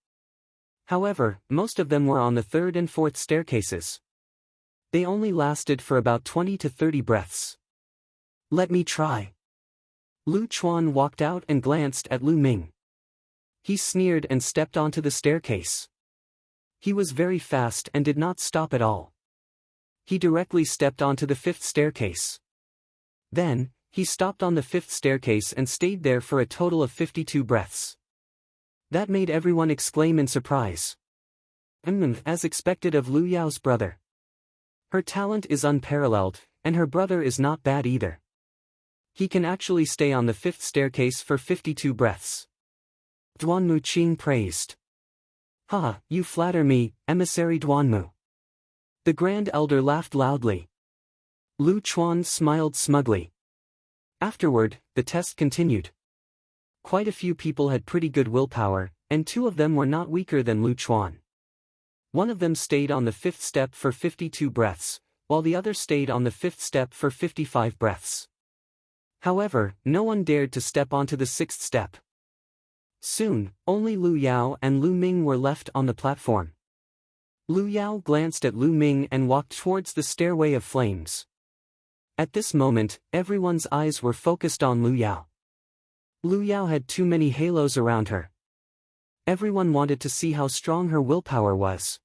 However, most of them were on the 3rd and 4th staircases. They only lasted for about 20 to 30 breaths. Let me try. Lu Chuan walked out and glanced at Lu Ming. He sneered and stepped onto the staircase. He was very fast and did not stop at all. He directly stepped onto the 5th staircase. Then, he stopped on the 5th staircase and stayed there for a total of 52 breaths. That made everyone exclaim in surprise. As expected of Lu Yao's brother. Her talent is unparalleled, and her brother is not bad either. He can actually stay on the 5th staircase for 52 breaths. Duanmu Qing praised. Ha, you flatter me, emissary Duanmu. The Grand Elder laughed loudly. Lu Chuan smiled smugly. Afterward, the test continued. Quite a few people had pretty good willpower, and 2 of them were not weaker than Lu Chuan. One of them stayed on the 5th step for 52 breaths, while the other stayed on the 5th step for 55 breaths. However, no one dared to step onto the 6th step. Soon, only Lu Yao and Lu Ming were left on the platform. Lu Yao glanced at Lu Ming and walked towards the stairway of flames. At this moment, everyone's eyes were focused on Lu Yao. Lu Yao had too many halos around her. Everyone wanted to see how strong her willpower was.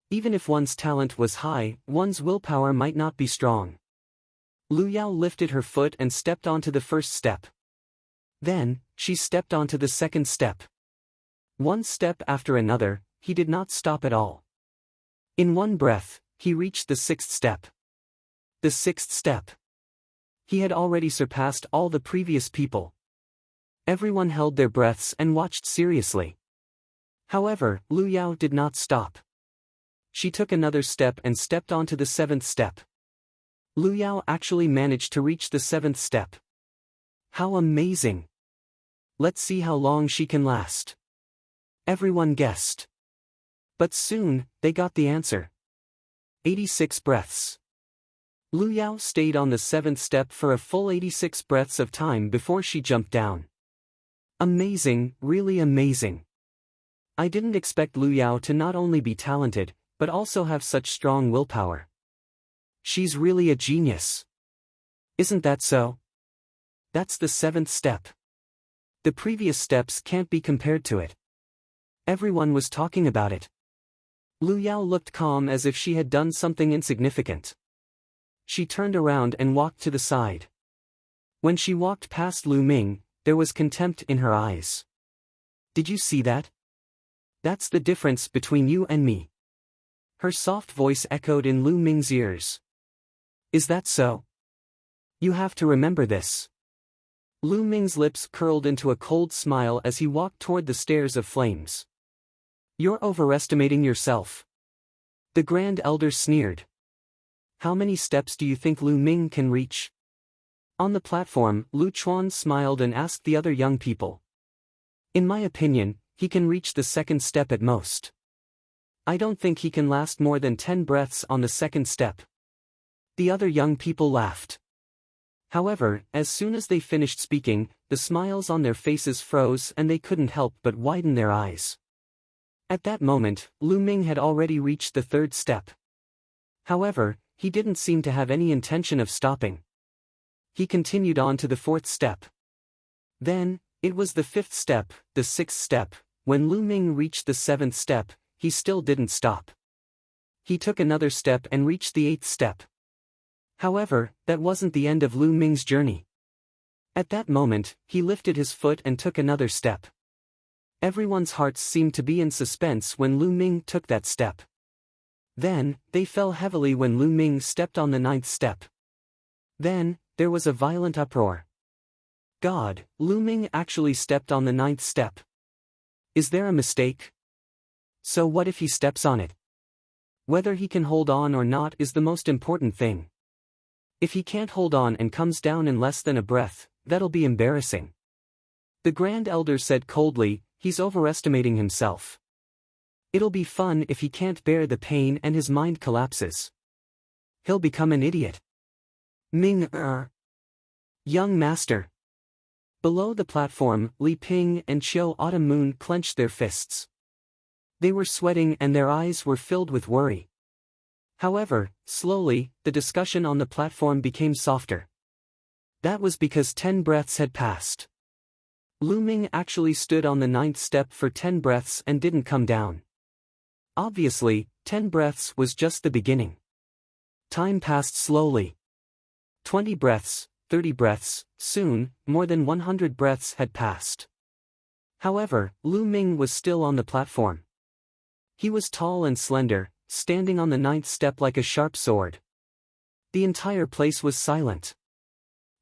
Even if one's talent was high, one's willpower might not be strong. Lu Yao lifted her foot and stepped onto the 1st step. Then, she stepped onto the 2nd step. One step after another, he did not stop at all. In one breath, he reached the 6th step. The 6th step. He had already surpassed all the previous people. Everyone held their breaths and watched seriously. However, Lu Yao did not stop. She took another step and stepped onto the 7th step. Lu Yao actually managed to reach the seventh step. How amazing! Let's see how long she can last. Everyone guessed. But soon, they got the answer. 86 breaths. Lu Yao stayed on the seventh step for a full 86 breaths of time before she jumped down. Amazing, really amazing. I didn't expect Lu Yao to not only be talented, but also have such strong willpower. She's really a genius. Isn't that so? That's the seventh step. The previous steps can't be compared to it. Everyone was talking about it. Lu Yao looked calm as if she had done something insignificant. She turned around and walked to the side. When she walked past Lu Ming, there was contempt in her eyes. Did you see that? That's the difference between you and me. Her soft voice echoed in Lu Ming's ears. Is that so? You have to remember this. Lu Ming's lips curled into a cold smile as he walked toward the stairs of flames. You're overestimating yourself. The Grand Elder sneered. How many steps do you think Lu Ming can reach? On the platform, Lu Chuan smiled and asked the other young people. In my opinion, he can reach the second step at most. I don't think he can last more than 10 breaths on the second step. The other young people laughed. However, as soon as they finished speaking, the smiles on their faces froze and they couldn't help but widen their eyes. At that moment, Lu Ming had already reached the third step. However, he didn't seem to have any intention of stopping. He continued on to the fourth step. Then, it was the fifth step, the sixth step. When Lu Ming reached the seventh step, he still didn't stop. He took another step and reached the eighth step. However, that wasn't the end of Lu Ming's journey. At that moment, he lifted his foot and took another step. Everyone's hearts seemed to be in suspense when Lu Ming took that step. Then, they fell heavily when Lu Ming stepped on the ninth step. Then, there was a violent uproar. God, Lu Ming actually stepped on the ninth step. Is there a mistake? So what if he steps on it? Whether he can hold on or not is the most important thing. If he can't hold on and comes down in less than a breath, that'll be embarrassing. The Grand Elder said coldly, he's overestimating himself. It'll be fun if he can't bear the pain and his mind collapses. He'll become an idiot. Young master. Below the platform, Li Ping and Qiu Autumn Moon clenched their fists. They were sweating and their eyes were filled with worry. However, slowly, the discussion on the platform became softer. That was because 10 breaths had passed. Lu Ming actually stood on the ninth step for 10 breaths and didn't come down. Obviously, 10 breaths was just the beginning. Time passed slowly. 20 breaths, 30 breaths, soon, more than 100 breaths had passed. However, Lu Ming was still on the platform. He was tall and slender, standing on the ninth step like a sharp sword. The entire place was silent.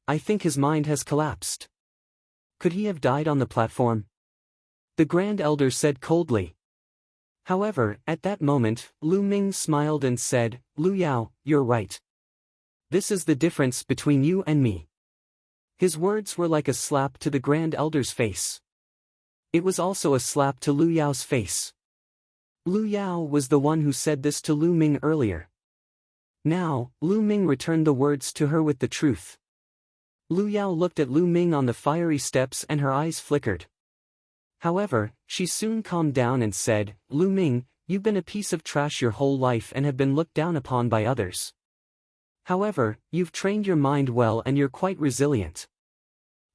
I think his mind has collapsed. Could he have died on the platform? The Grand Elder said coldly. However, at that moment, Lu Ming smiled and said, Lu Yao, you're right. This is the difference between you and me. His words were like a slap to the Grand Elder's face. It was also a slap to Lu Yao's face. Lu Yao was the one who said this to Lu Ming earlier. Now, Lu Ming returned the words to her with the truth. Lu Yao looked at Lu Ming on the fiery steps and her eyes flickered. However, she soon calmed down and said, Lu Ming, you've been a piece of trash your whole life and have been looked down upon by others. However, you've trained your mind well and you're quite resilient.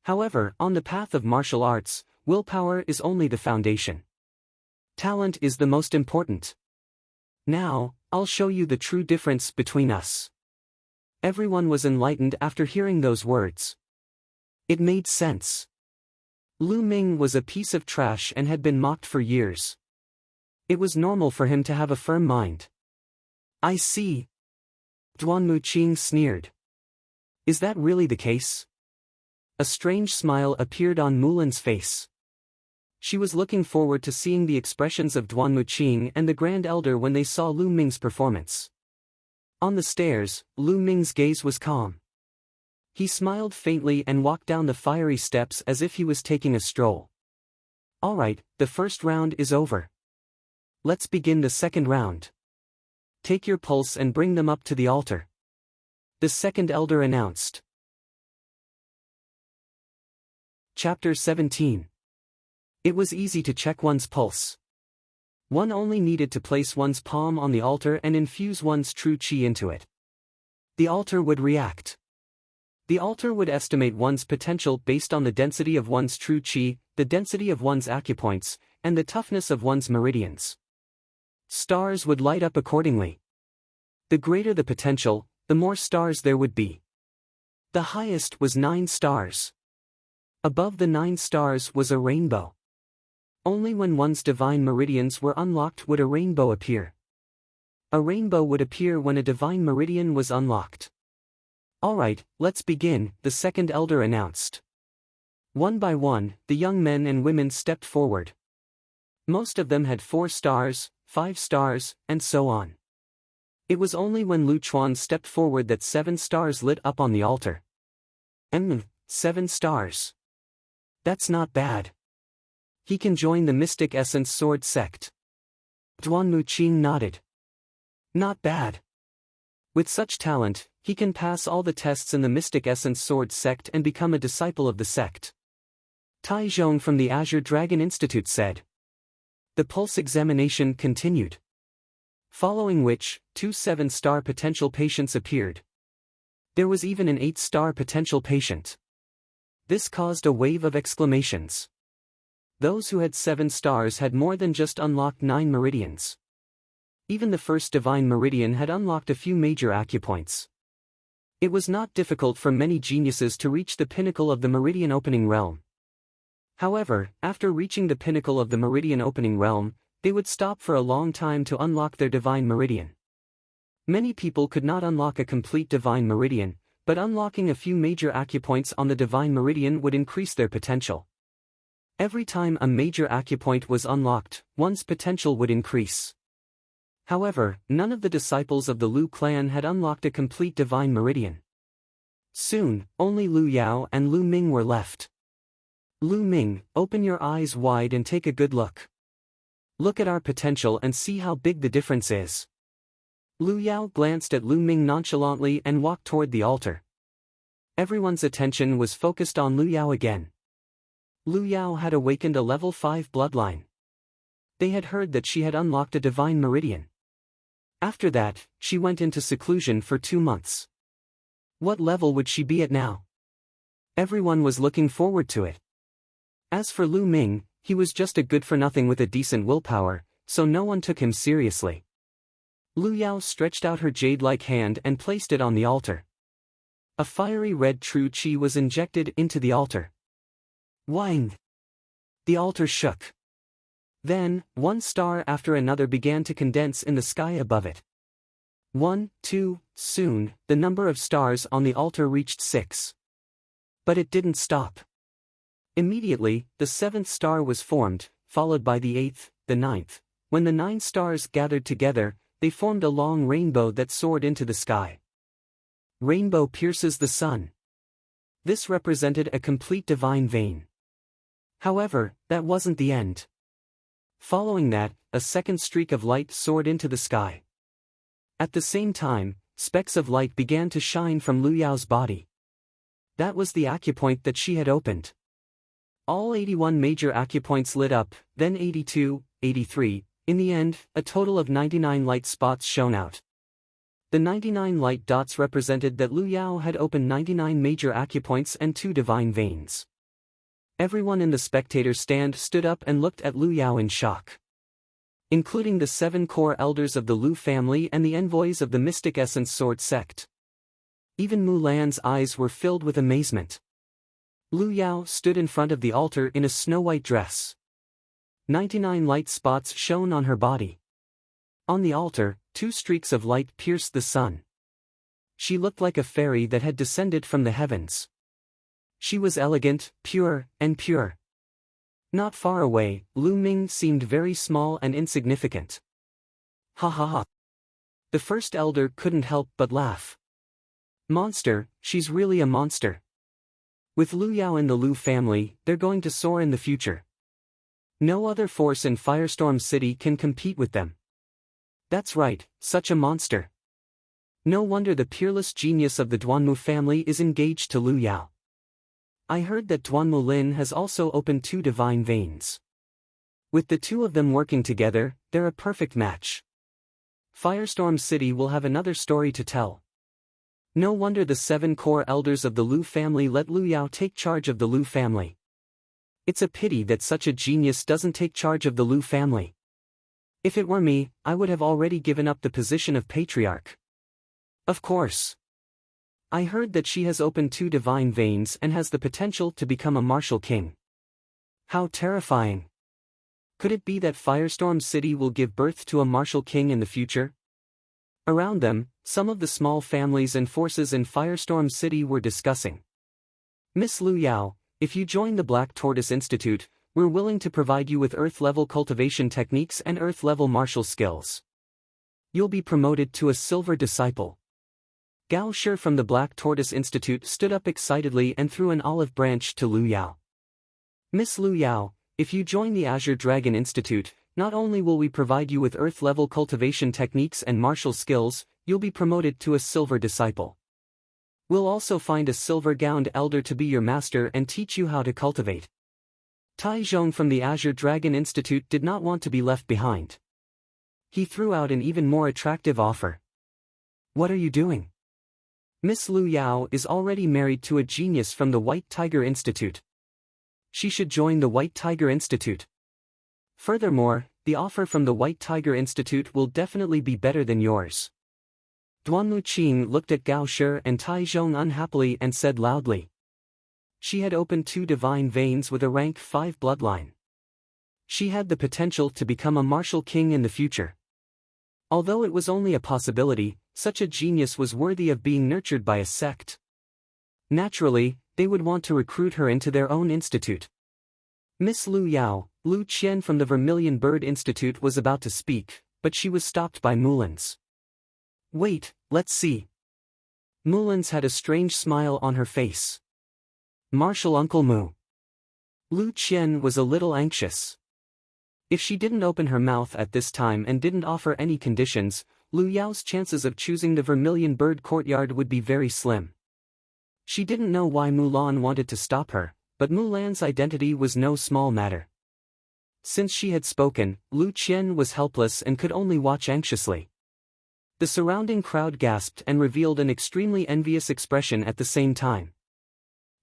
However, on the path of martial arts, willpower is only the foundation. Talent is the most important. Now, I'll show you the true difference between us. Everyone was enlightened after hearing those words. It made sense. Lu Ming was a piece of trash and had been mocked for years. It was normal for him to have a firm mind. I see. Duan Muqing sneered. Is that really the case? A strange smile appeared on Mulan's face. She was looking forward to seeing the expressions of Duan Muqing and the Grand Elder when they saw Lu Ming's performance. On the stairs, Lu Ming's gaze was calm. He smiled faintly and walked down the fiery steps as if he was taking a stroll. All right, the first round is over. Let's begin the second round. Take your pulse and bring them up to the altar. The second elder announced. Chapter 17. It was easy to check one's pulse. One only needed to place one's palm on the altar and infuse one's true qi into it. The altar would react. The altar would estimate one's potential based on the density of one's true qi, the density of one's acupoints, and the toughness of one's meridians. Stars would light up accordingly. The greater the potential, the more stars there would be. The highest was 9 stars. Above the 9 stars was a rainbow. Only when one's divine meridians were unlocked would a rainbow appear. A rainbow would appear when a divine meridian was unlocked. All right, let's begin, the second elder announced. One by one, the young men and women stepped forward. Most of them had 4 stars, 5 stars, and so on. It was only when Lu Chuan stepped forward that 7 stars lit up on the altar. 7 stars. That's not bad. He can join the Mystic Essence Sword sect. Duan Muqing nodded. Not bad. With such talent, he can pass all the tests in the Mystic Essence Sword sect and become a disciple of the sect. Tai Zhong from the Azure Dragon Institute said. The pulse examination continued. Following which, 2 7-star potential patients appeared. There was even an 8-star potential patient. This caused a wave of exclamations. Those who had 7 stars had more than just unlocked 9 meridians. Even the first divine meridian had unlocked a few major acupoints. It was not difficult for many geniuses to reach the pinnacle of the meridian opening realm. However, after reaching the pinnacle of the meridian opening realm, they would stop for a long time to unlock their divine meridian. Many people could not unlock a complete divine meridian, but unlocking a few major acupoints on the divine meridian would increase their potential. Every time a major acupoint was unlocked, one's potential would increase. However, none of the disciples of the Lu clan had unlocked a complete divine meridian. Soon, only Lu Yao and Lu Ming were left. Lu Ming, open your eyes wide and take a good look. Look at our potential and see how big the difference is. Lu Yao glanced at Lu Ming nonchalantly and walked toward the altar. Everyone's attention was focused on Lu Yao again. Lu Yao had awakened a level 5 bloodline. They had heard that she had unlocked a divine meridian. After that, she went into seclusion for 2 months. What level would she be at now? Everyone was looking forward to it. As for Lu Ming, he was just a good-for-nothing with a decent willpower, so no one took him seriously. Lu Yao stretched out her jade-like hand and placed it on the altar. A fiery red true qi was injected into the altar. Wang! The altar shook. Then, 1 star after another began to condense in the sky above it. 1, 2, soon, the number of stars on the altar reached 6. But it didn't stop. Immediately, the 7th star was formed, followed by the 8th, the 9th. When the 9 stars gathered together, they formed a long rainbow that soared into the sky. Rainbow pierces the sun. This represented a complete divine vein. However, that wasn't the end. Following that, a second streak of light soared into the sky. At the same time, specks of light began to shine from Lu Yao's body. That was the acupoint that she had opened. All 81 major acupoints lit up, then 82, 83, in the end, a total of 99 light spots shone out. The 99 light dots represented that Lu Yao had opened 99 major acupoints and 2 divine veins. Everyone in the spectator stand stood up and looked at Lu Yao in shock. Including the 7 core elders of the Lu family and the envoys of the Mystic Essence Sword sect. Even Mulan's eyes were filled with amazement. Lu Yao stood in front of the altar in a snow-white dress. 99 light spots shone on her body. On the altar, 2 streaks of light pierced the sun. She looked like a fairy that had descended from the heavens. She was elegant, pure, and pure. Not far away, Lu Ming seemed very small and insignificant. Ha ha ha. The first elder couldn't help but laugh. Monster, she's really a monster. With Lu Yao and the Lu family, they're going to soar in the future. No other force in Firestorm City can compete with them. That's right, such a monster. No wonder the peerless genius of the Duanmu family is engaged to Lu Yao. I heard that Duanmu Lin has also opened 2 divine veins. With the 2 of them working together, they're a perfect match. Firestorm City will have another story to tell. No wonder the 7 core elders of the Lu family let Lu Yao take charge of the Lu family. It's a pity that such a genius doesn't take charge of the Lu family. If it were me, I would have already given up the position of patriarch. Of course. I heard that she has opened 2 divine veins and has the potential to become a martial king. How terrifying. Could it be that Firestorm City will give birth to a martial king in the future? Around them, some of the small families and forces in Firestorm City were discussing. Miss Lu Yao, if you join the Black Tortoise Institute, we're willing to provide you with Earth-level cultivation techniques and Earth-level martial skills. You'll be promoted to a silver disciple. Gao Shi from the Black Tortoise Institute stood up excitedly and threw an olive branch to Lu Yao. Miss Lu Yao, if you join the Azure Dragon Institute, not only will we provide you with Earth-level cultivation techniques and martial skills, you'll be promoted to a silver disciple. We'll also find a silver-gowned elder to be your master and teach you how to cultivate. Tai Zhong from the Azure Dragon Institute did not want to be left behind. He threw out an even more attractive offer. What are you doing? Miss Lu Yao is already married to a genius from the White Tiger Institute. She should join the White Tiger Institute. Furthermore, the offer from the White Tiger Institute will definitely be better than yours. Duanmu Qing looked at Gao Shi and Tai Zhong unhappily and said loudly. She had opened 2 divine veins with a rank 5 bloodline. She had the potential to become a martial king in the future. Although it was only a possibility, such a genius was worthy of being nurtured by a sect. Naturally, they would want to recruit her into their own institute. Miss Lu Yao, Lu Qian from the Vermilion Bird Institute was about to speak, but she was stopped by Mulan's. Wait, let's see. Mulan's had a strange smile on her face. Martial Uncle Mu. Lu Qian was a little anxious. If she didn't open her mouth at this time and didn't offer any conditions, Lu Yao's chances of choosing the Vermilion Bird Courtyard would be very slim. She didn't know why Mulan wanted to stop her, but Mulan's identity was no small matter. Since she had spoken, Lu Qian was helpless and could only watch anxiously. The surrounding crowd gasped and revealed an extremely envious expression at the same time.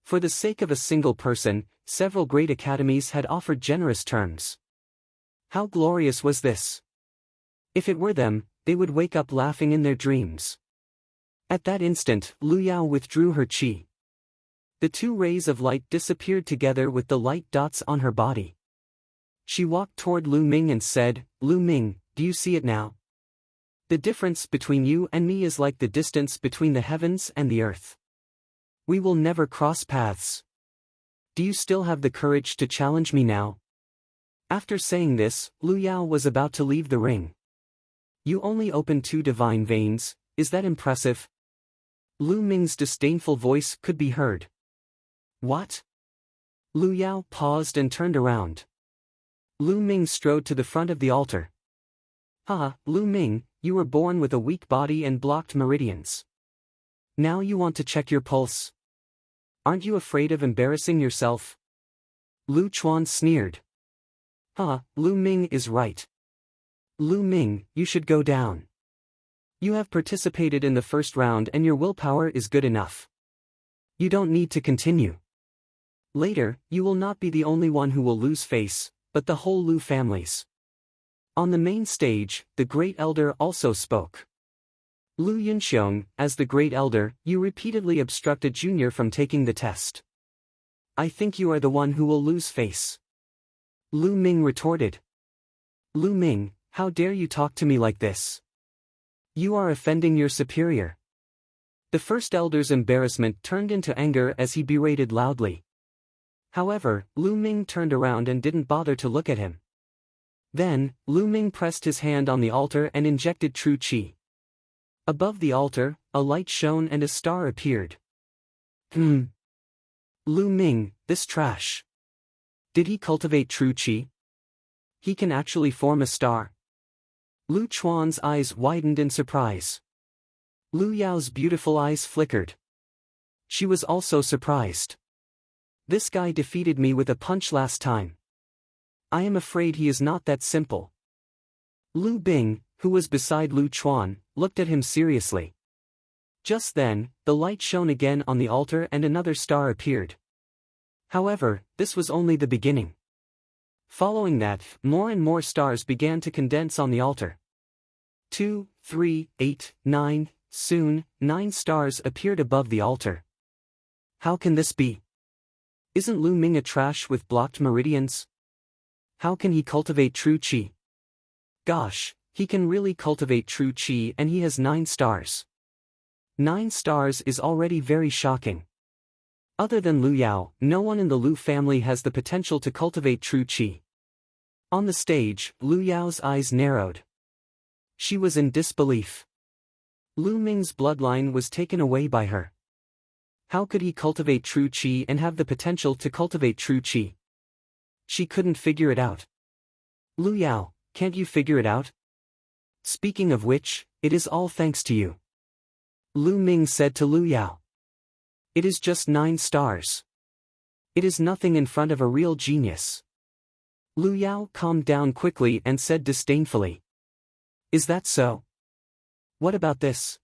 For the sake of a single person, several great academies had offered generous terms. How glorious was this? If it were them, they would wake up laughing in their dreams. At that instant, Lu Yao withdrew her qi. The 2 rays of light disappeared together with the light dots on her body. She walked toward Lu Ming and said, Lu Ming, do you see it now? The difference between you and me is like the distance between the heavens and the earth. We will never cross paths. Do you still have the courage to challenge me now? After saying this, Lu Yao was about to leave the ring. You only opened 2 divine veins, is that impressive? Lu Ming's disdainful voice could be heard. What? Lu Yao paused and turned around. Lu Ming strode to the front of the altar. Lu Ming, you were born with a weak body and blocked meridians. Now you want to check your pulse? Aren't you afraid of embarrassing yourself? Lu Chuan sneered. Lu Ming is right. Lu Ming, you should go down. You have participated in the first round and your willpower is good enough. You don't need to continue. Later, you will not be the only one who will lose face, but the whole Lu families. On the main stage, the Great Elder also spoke. Lu Yunxiong, as the Great Elder, you repeatedly obstructed Junior from taking the test. I think you are the one who will lose face. Lu Ming retorted. Lu Ming, how dare you talk to me like this? You are offending your superior. The first elder's embarrassment turned into anger as he berated loudly. However, Lu Ming turned around and didn't bother to look at him. Then, Lu Ming pressed his hand on the altar and injected true qi. Above the altar, a light shone and a star appeared. Lu Ming, this trash. Did he cultivate true qi? He can actually form a star. Lu Chuan's eyes widened in surprise. Lu Yao's beautiful eyes flickered. She was also surprised. This guy defeated me with a punch last time. I am afraid he is not that simple. Lu Bing, who was beside Lu Chuan, looked at him seriously. Just then, the light shone again on the altar and another star appeared. However, this was only the beginning. Following that, more and more stars began to condense on the altar. 2, 3, 8, 9, soon, 9 stars appeared above the altar. How can this be? Isn't Lu Ming a trash with blocked meridians? How can he cultivate true qi? Gosh, he can really cultivate true qi and he has 9 stars. 9 stars is already very shocking. Other than Lu Yao, no one in the Lu family has the potential to cultivate true qi. On the stage, Lu Yao's eyes narrowed. She was in disbelief. Lu Ming's bloodline was taken away by her. How could he cultivate true qi and have the potential to cultivate true qi? She couldn't figure it out. Lu Yao, can't you figure it out? Speaking of which, it is all thanks to you. Lu Ming said to Lu Yao. It is just 9 stars. It is nothing in front of a real genius. Lu Yao calmed down quickly and said disdainfully. Is that so? What about this?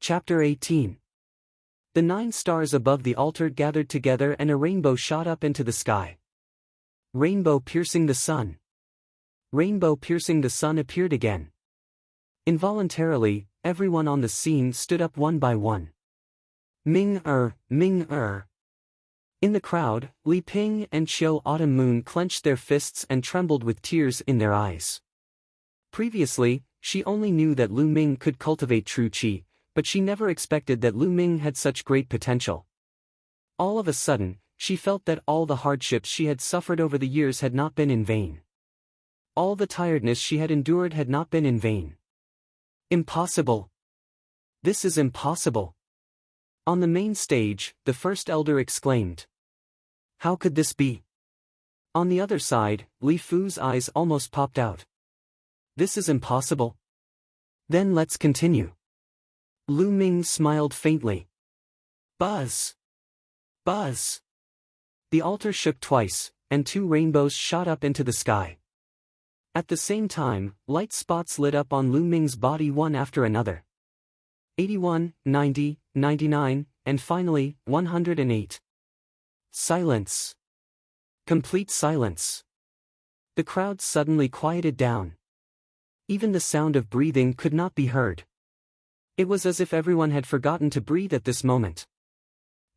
Chapter 18. The 9 stars above the altar gathered together and a rainbow shot up into the sky. Rainbow piercing the sun. Rainbow piercing the sun appeared again. Involuntarily, everyone on the scene stood up one by one. Ming-er, Ming-er. In the crowd, Li Ping and Qiu Autumn Moon clenched their fists and trembled with tears in their eyes. Previously, she only knew that Lu Ming could cultivate true qi, but she never expected that Lu Ming had such great potential. All of a sudden, she felt that all the hardships she had suffered over the years had not been in vain. All the tiredness she had endured had not been in vain. Impossible. This is impossible. On the main stage, the first elder exclaimed. How could this be? On the other side, Li Fu's eyes almost popped out. This is impossible. Then let's continue. Lu Ming smiled faintly. Buzz! Buzz! The altar shook twice, and 2 rainbows shot up into the sky. At the same time, light spots lit up on Lu Ming's body one after another. 81, 90, 99, and finally, 108. Silence. Complete silence. The crowd suddenly quieted down. Even the sound of breathing could not be heard. It was as if everyone had forgotten to breathe at this moment.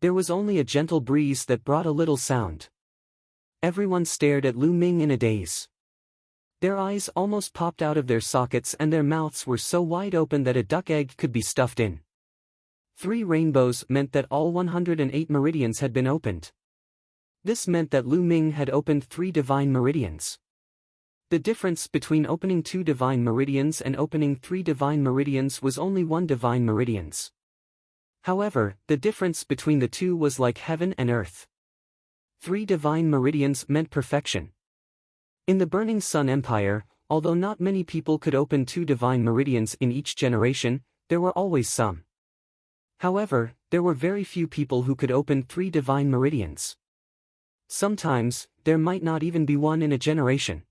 There was only a gentle breeze that brought a little sound. Everyone stared at Lu Ming in a daze. Their eyes almost popped out of their sockets and their mouths were so wide open that a duck egg could be stuffed in. 3 rainbows meant that all 108 meridians had been opened. This meant that Lu Ming had opened 3 divine meridians. The difference between opening 2 divine meridians and opening 3 divine meridians was only 1 divine meridians. However, the difference between the 2 was like heaven and earth. 3 divine meridians meant perfection. In the Burning Sun Empire, although not many people could open 2 divine meridians in each generation, there were always some. However, there were very few people who could open 3 divine meridians. Sometimes, there might not even be one in a generation.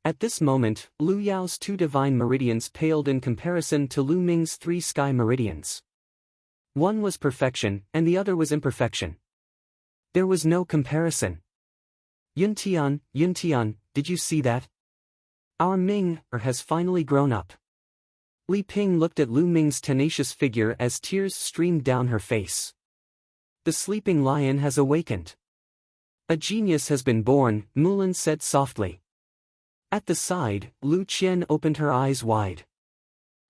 At this moment, Lu Yao's 2 divine meridians paled in comparison to Lu Ming's 3 sky meridians. One was perfection, and the other was imperfection. There was no comparison. Yuntian, did you see that? Our Ming-er has finally grown up. Li Ping looked at Lu Ming's tenacious figure as tears streamed down her face. The sleeping lion has awakened. A genius has been born, Mulan said softly. At the side, Lu Qian opened her eyes wide.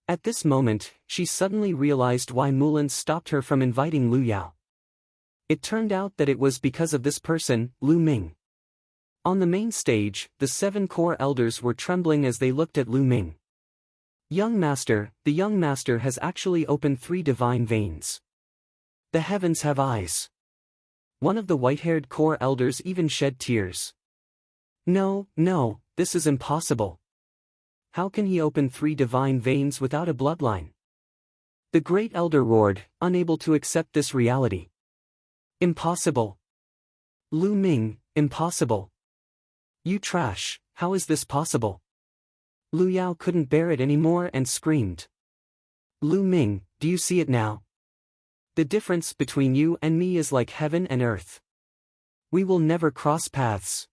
At this moment, she suddenly realized why Mulan stopped her from inviting Lu Yao. It turned out that it was because of this person, Lu Ming. On the main stage, the 7 core elders were trembling as they looked at Lu Ming. The young master has actually opened 3 divine veins. The heavens have eyes. One of the white-haired core elders even shed tears. No, no, this is impossible. How can he open 3 divine veins without a bloodline? The great elder roared, unable to accept this reality. Impossible. Lu Ming, impossible. You trash, how is this possible? Lu Yao couldn't bear it anymore and screamed. Lu Ming, do you see it now? The difference between you and me is like heaven and earth. We will never cross paths.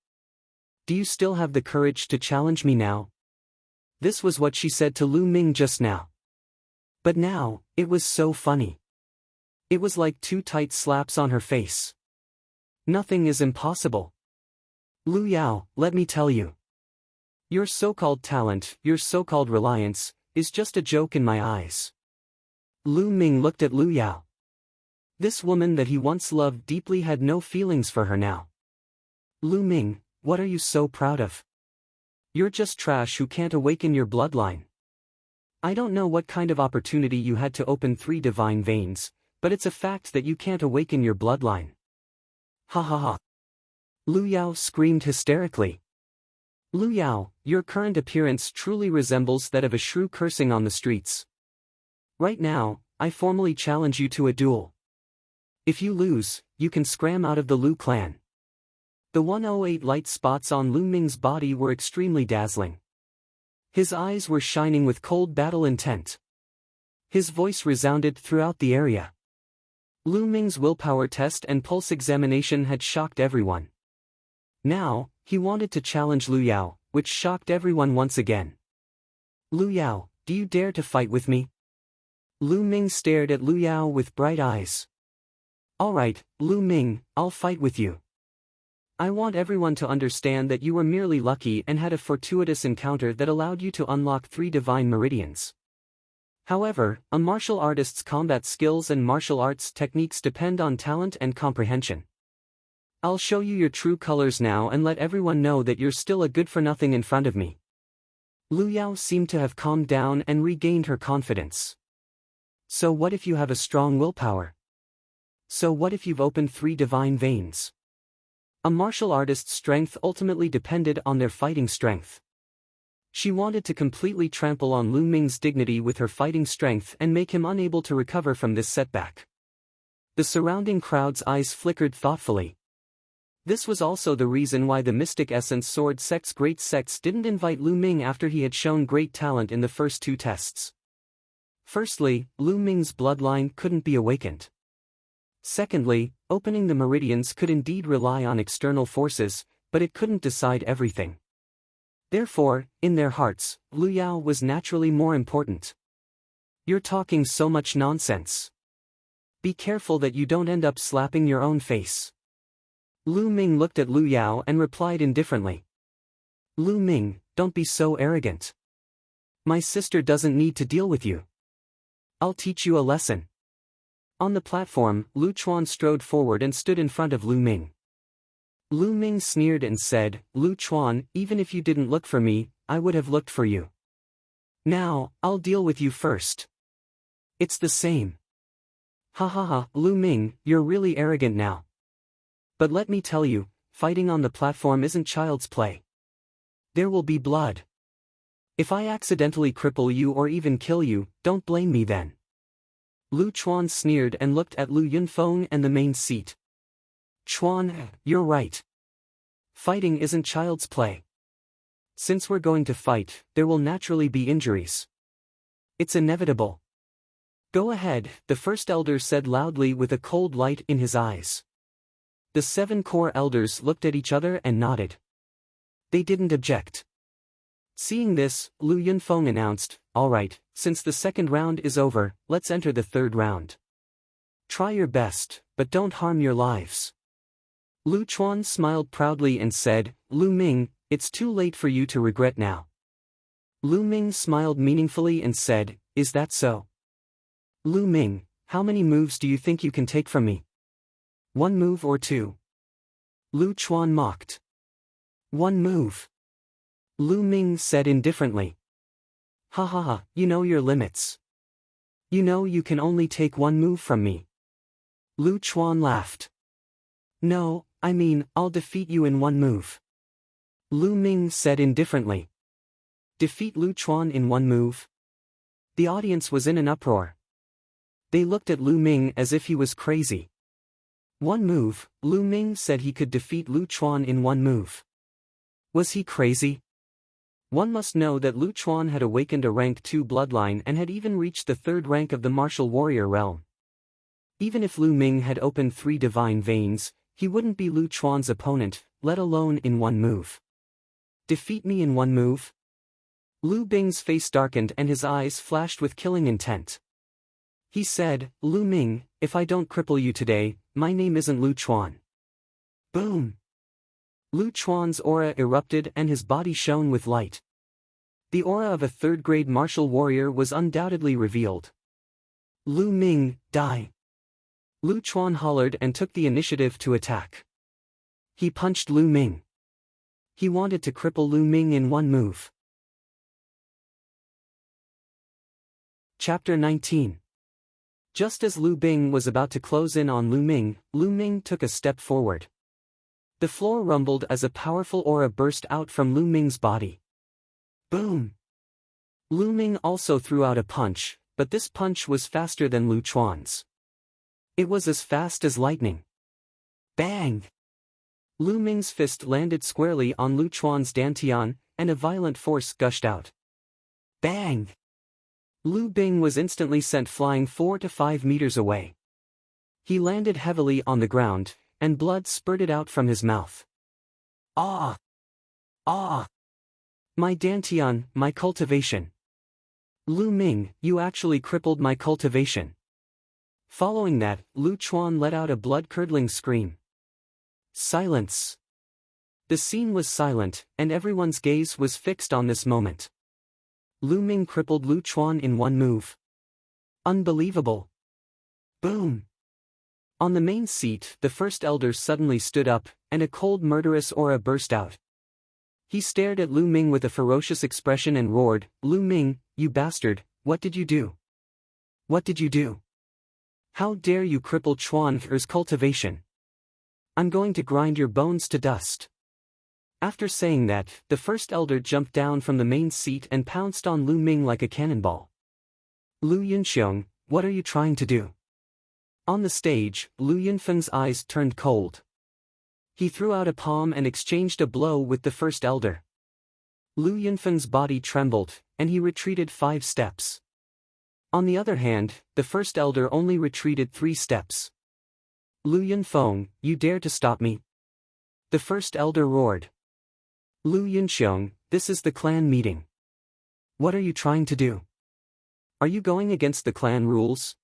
Do you still have the courage to challenge me now? This was what she said to Lu Ming just now. But now, it was so funny. It was like 2 tight slaps on her face. Nothing is impossible. Lu Yao, let me tell you. Your so-called talent, your so-called reliance, is just a joke in my eyes. Lu Ming looked at Lu Yao. This woman that he once loved deeply had no feelings for her now. Lu Ming, what are you so proud of? You're just trash who can't awaken your bloodline. I don't know what kind of opportunity you had to open 3 divine veins, but it's a fact that you can't awaken your bloodline. Ha ha ha. Lu Yao screamed hysterically. Lu Yao, your current appearance truly resembles that of a shrew cursing on the streets. Right now, I formally challenge you to a duel. If you lose, you can scram out of the Lu clan. The 108 light spots on Lu Ming's body were extremely dazzling. His eyes were shining with cold battle intent. His voice resounded throughout the area. Lu Ming's willpower test and pulse examination had shocked everyone. Now, he wanted to challenge Lu Yao, which shocked everyone once again. Lu Yao, do you dare to fight with me? Lu Ming stared at Lu Yao with bright eyes. Alright, Lu Ming, I'll fight with you. I want everyone to understand that you were merely lucky and had a fortuitous encounter that allowed you to unlock 3 divine meridians. However, a martial artist's combat skills and martial arts techniques depend on talent and comprehension. I'll show you your true colors now and let everyone know that you're still a good-for-nothing in front of me. Lu Yao seemed to have calmed down and regained her confidence. So what if you have a strong willpower? So what if you've opened 3 divine veins? A martial artist's strength ultimately depended on their fighting strength. She wanted to completely trample on Lu Ming's dignity with her fighting strength and make him unable to recover from this setback. The surrounding crowd's eyes flickered thoughtfully. This was also the reason why the Mystic Essence Sword Sect's Great Sects didn't invite Lu Ming after he had shown great talent in the first 2 tests. Firstly, Lu Ming's bloodline couldn't be awakened. Secondly, opening the meridians could indeed rely on external forces, but it couldn't decide everything. Therefore, in their hearts, Lu Yao was naturally more important. You're talking so much nonsense. Be careful that you don't end up slapping your own face. Lu Ming looked at Lu Yao and replied indifferently. Lu Ming, don't be so arrogant. My sister doesn't need to deal with you. I'll teach you a lesson. On the platform, Lu Chuan strode forward and stood in front of Lu Ming. Lu Ming sneered and said, Lu Chuan, even if you didn't look for me, I would have looked for you. Now, I'll deal with you first. It's the same. Ha ha ha, Lu Ming, you're really arrogant now. But let me tell you, fighting on the platform isn't child's play. There will be blood. If I accidentally cripple you or even kill you, don't blame me then. Lu Chuan sneered and looked at Lu Yunfeng and the main seat. Chuan, you're right. Fighting isn't child's play. Since we're going to fight, there will naturally be injuries. It's inevitable. Go ahead, the first elder said loudly with a cold light in his eyes. The 7 core elders looked at each other and nodded. They didn't object. Seeing this, Lu Yunfeng announced, Alright, since the 2nd round is over, let's enter the 3rd round. Try your best, but don't harm your lives. Lu Chuan smiled proudly and said, Lu Ming, it's too late for you to regret now. Lu Ming smiled meaningfully and said, Is that so? Lu Ming, how many moves do you think you can take from me? 1 move or 2? Lu Chuan mocked. 1 move. Lu Ming said indifferently. Ha ha ha, you know your limits. You know you can only take one move from me. Lu Chuan laughed. No, I mean, I'll defeat you in one move. Lu Ming said indifferently. Defeat Lu Chuan in one move? The audience was in an uproar. They looked at Lu Ming as if he was crazy. One move, Lu Ming said he could defeat Lu Chuan in one move. Was he crazy? One must know that Lu Chuan had awakened a rank 2 bloodline and had even reached the 3rd rank of the martial warrior realm. Even if Lu Ming had opened 3 divine veins, he wouldn't be Lu Chuan's opponent, let alone in one move. Defeat me in one move? Lu Bing's face darkened and his eyes flashed with killing intent. He said, Lu Ming, if I don't cripple you today, my name isn't Lu Chuan. Boom! Lu Chuan's aura erupted and his body shone with light. The aura of a 3rd-grade martial warrior was undoubtedly revealed. Lu Ming, die! Lu Chuan hollered and took the initiative to attack. He punched Lu Ming. He wanted to cripple Lu Ming in one move. Chapter 19. Just as Lu Bing was about to close in on Lu Ming took a step forward. The floor rumbled as a powerful aura burst out from Lu Ming's body. Boom! Lu Ming also threw out a punch, but this punch was faster than Lu Chuan's. It was as fast as lightning. Bang! Lu Ming's fist landed squarely on Lu Chuan's dantian, and a violent force gushed out. Bang! Lu Bing was instantly sent flying 4 to 5 meters away. He landed heavily on the ground, and blood spurted out from his mouth. Ah! Ah! My dantian, my cultivation. Lu Ming, you actually crippled my cultivation. Following that, Lu Chuan let out a blood-curdling scream. Silence. The scene was silent, and everyone's gaze was fixed on this moment. Lu Ming crippled Lu Chuan in one move. Unbelievable. Boom. On the main seat, the first elder suddenly stood up, and a cold murderous aura burst out. He stared at Lu Ming with a ferocious expression and roared, Lu Ming, you bastard, what did you do? What did you do? How dare you cripple Chuan He's cultivation? I'm going to grind your bones to dust. After saying that, the first elder jumped down from the main seat and pounced on Lu Ming like a cannonball. Lu Yunxiong, what are you trying to do? On the stage, Lu Yunfeng's eyes turned cold. He threw out a palm and exchanged a blow with the first elder. Lu Yunfeng's body trembled, and he retreated 5 steps. On the other hand, the first elder only retreated 3 steps. Lu Yunfeng, you dare to stop me? The first elder roared. Lu Yunxiong, this is the clan meeting. What are you trying to do? Are you going against the clan rules?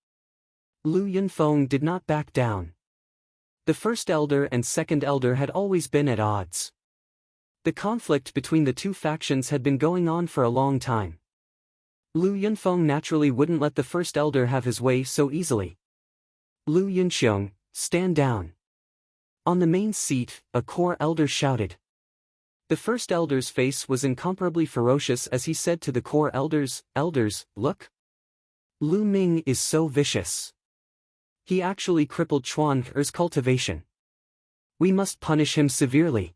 Lu Yunfeng did not back down. The first elder and second elder had always been at odds. The conflict between the 2 factions had been going on for a long time. Lu Yunfeng naturally wouldn't let the first elder have his way so easily. Lu Yunxiong, stand down. On the main seat, a core elder shouted. The first elder's face was incomparably ferocious as he said to the core elders, Elders, look. Lu Ming is so vicious. He actually crippled Chuan He's cultivation. We must punish him severely.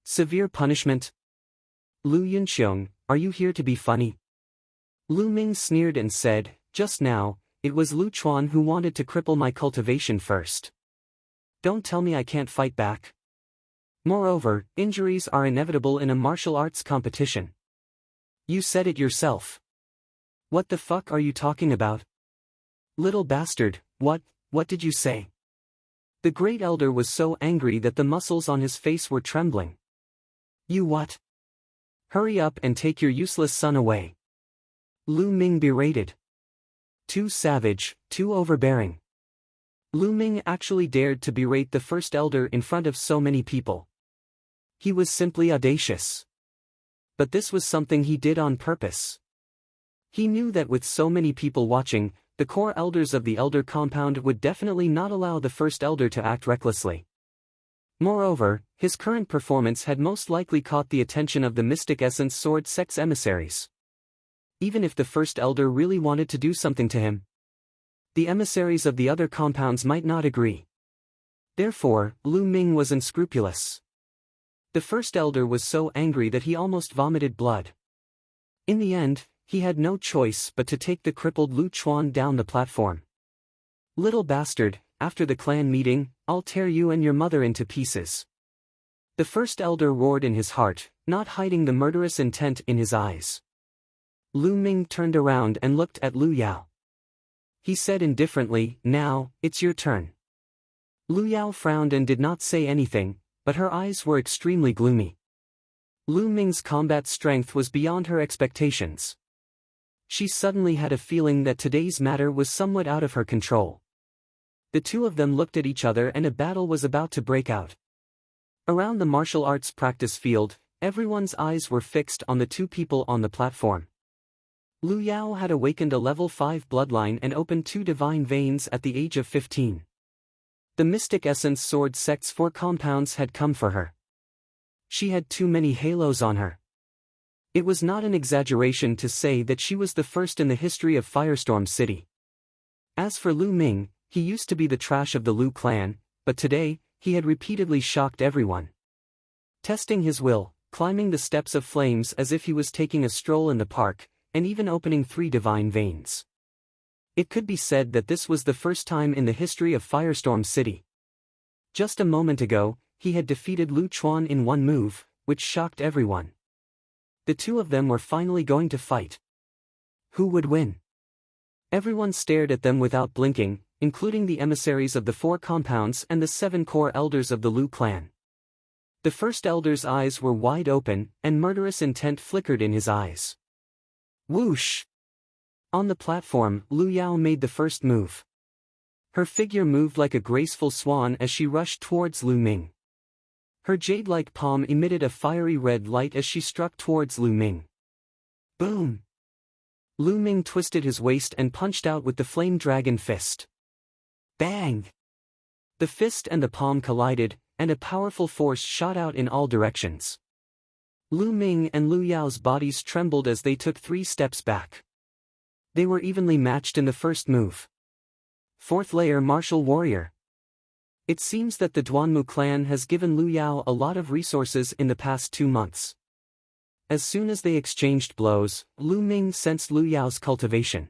Severe punishment? Lu Yunxiong, are you here to be funny? Lu Ming sneered and said, just now, it was Lu Chuan who wanted to cripple my cultivation first. Don't tell me I can't fight back. Moreover, injuries are inevitable in a martial arts competition. You said it yourself. What the fuck are you talking about? Little bastard, what did you say? The great elder was so angry that the muscles on his face were trembling. You what? Hurry up and take your useless son away. Lu Ming berated. Too savage, too overbearing. Lu Ming actually dared to berate the first elder in front of so many people. He was simply audacious. But this was something he did on purpose. He knew that with so many people watching, the core elders of the elder compound would definitely not allow the first elder to act recklessly. Moreover, his current performance had most likely caught the attention of the Mystic Essence Sword Sect's emissaries. even if the first elder really wanted to do something to him. The emissaries of the other compounds might not agree. Therefore, Lu Ming was unscrupulous. The first elder was so angry that he almost vomited blood. In the end, he had no choice but to take the crippled Lu Chuan down the platform. "Little bastard, after the clan meeting, I'll tear you and your mother into pieces." The first elder roared in his heart, not hiding the murderous intent in his eyes. Lu Ming turned around and looked at Lu Yao. He said indifferently, "Now, it's your turn." Lu Yao frowned and did not say anything, but her eyes were extremely gloomy. Lu Ming's combat strength was beyond her expectations. She suddenly had a feeling that today's matter was somewhat out of her control. The two of them looked at each other and a battle was about to break out. Around the martial arts practice field, everyone's eyes were fixed on the two people on the platform. Lu Yao had awakened a level 5 bloodline and opened 2 divine veins at the age of 15. The Mystic Essence Sword Sect's 4 compounds had come for her. She had too many halos on her. It was not an exaggeration to say that she was the first in the history of Firestorm City. As for Lu Ming, he used to be the trash of the Lu clan, but today, he had repeatedly shocked everyone. Testing his will, climbing the steps of flames as if he was taking a stroll in the park, and even opening 3 divine veins. It could be said that this was the first time in the history of Firestorm City. Just a moment ago, he had defeated Lu Chuan in one move, which shocked everyone. The two of them were finally going to fight. Who would win? Everyone stared at them without blinking, including the emissaries of the 4 compounds and the 7 core elders of the Lu clan. The first elder's eyes were wide open, and murderous intent flickered in his eyes. Whoosh! On the platform, Lu Yao made the first move. Her figure moved like a graceful swan as she rushed towards Lu Ming. Her jade-like palm emitted a fiery red light as she struck towards Lu Ming. Boom! Lu Ming twisted his waist and punched out with the flame dragon fist. Bang! The fist and the palm collided, and a powerful force shot out in all directions. Lu Ming and Lu Yao's bodies trembled as they took 3 steps back. They were evenly matched in the first move. 4th layer martial warrior. It seems that the Duanmu clan has given Lu Yao a lot of resources in the past 2 months. As soon as they exchanged blows, Lu Ming sensed Lu Yao's cultivation.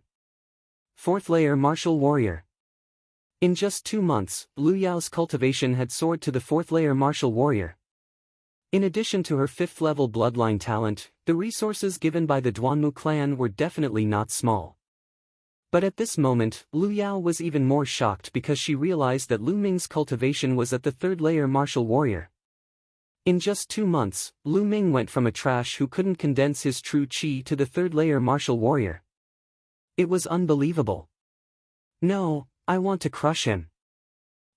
4th layer martial warrior. In just 2 months, Lu Yao's cultivation had soared to the 4th layer martial warrior. In addition to her 5th level bloodline talent, the resources given by the Duanmu clan were definitely not small. But at this moment, Lu Yao was even more shocked because she realized that Lu Ming's cultivation was at the 3rd layer martial warrior. In just 2 months, Lu Ming went from a trash who couldn't condense his true chi to the 3rd layer martial warrior. It was unbelievable. No, I want to crush him.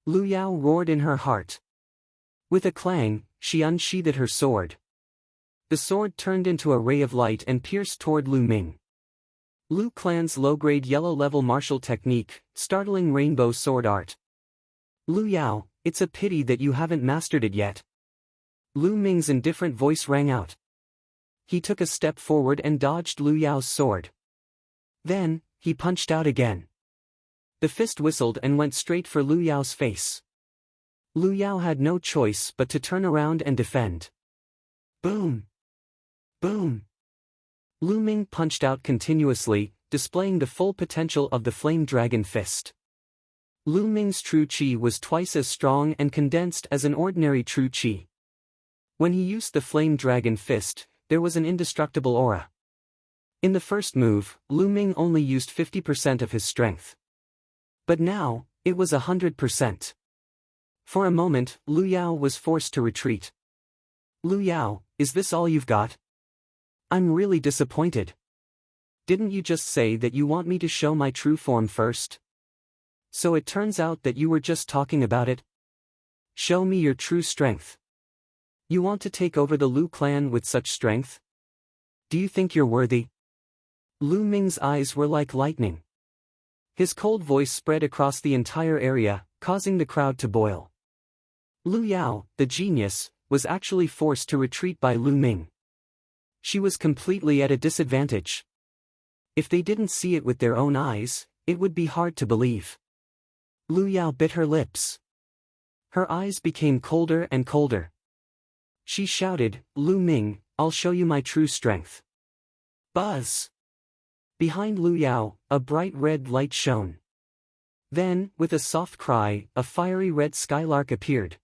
Lu Yao roared in her heart. With a clang, she unsheathed her sword. The sword turned into a ray of light and pierced toward Lu Ming. Lu clan's low-grade yellow-level martial technique, startling rainbow sword art. Lu Yao, it's a pity that you haven't mastered it yet. Lu Ming's indifferent voice rang out. He took a step forward and dodged Lu Yao's sword. Then, he punched out again. The fist whistled and went straight for Lu Yao's face. Lu Yao had no choice but to turn around and defend. Boom! Boom! Lu Ming punched out continuously, displaying the full potential of the flame dragon fist. Lu Ming's true chi was twice as strong and condensed as an ordinary true chi. When he used the flame dragon fist, there was an indestructible aura. In the first move, Lu Ming only used 50% of his strength. But now, it was 100%. For a moment, Lu Yao was forced to retreat. Lu Yao, is this all you've got? I'm really disappointed. Didn't you just say that you want me to show my true form first? So it turns out that you were just talking about it? Show me your true strength. You want to take over the Lu clan with such strength? Do you think you're worthy? Lu Ming's eyes were like lightning. His cold voice spread across the entire area, causing the crowd to boil. Lu Yao, the genius, was actually forced to retreat by Lu Ming. She was completely at a disadvantage. If they didn't see it with their own eyes, it would be hard to believe. Lu Yao bit her lips. Her eyes became colder and colder. She shouted, "Lu Ming, I'll show you my true strength." Buzz! Behind Lu Yao, a bright red light shone. Then, with a soft cry, a fiery red skylark appeared.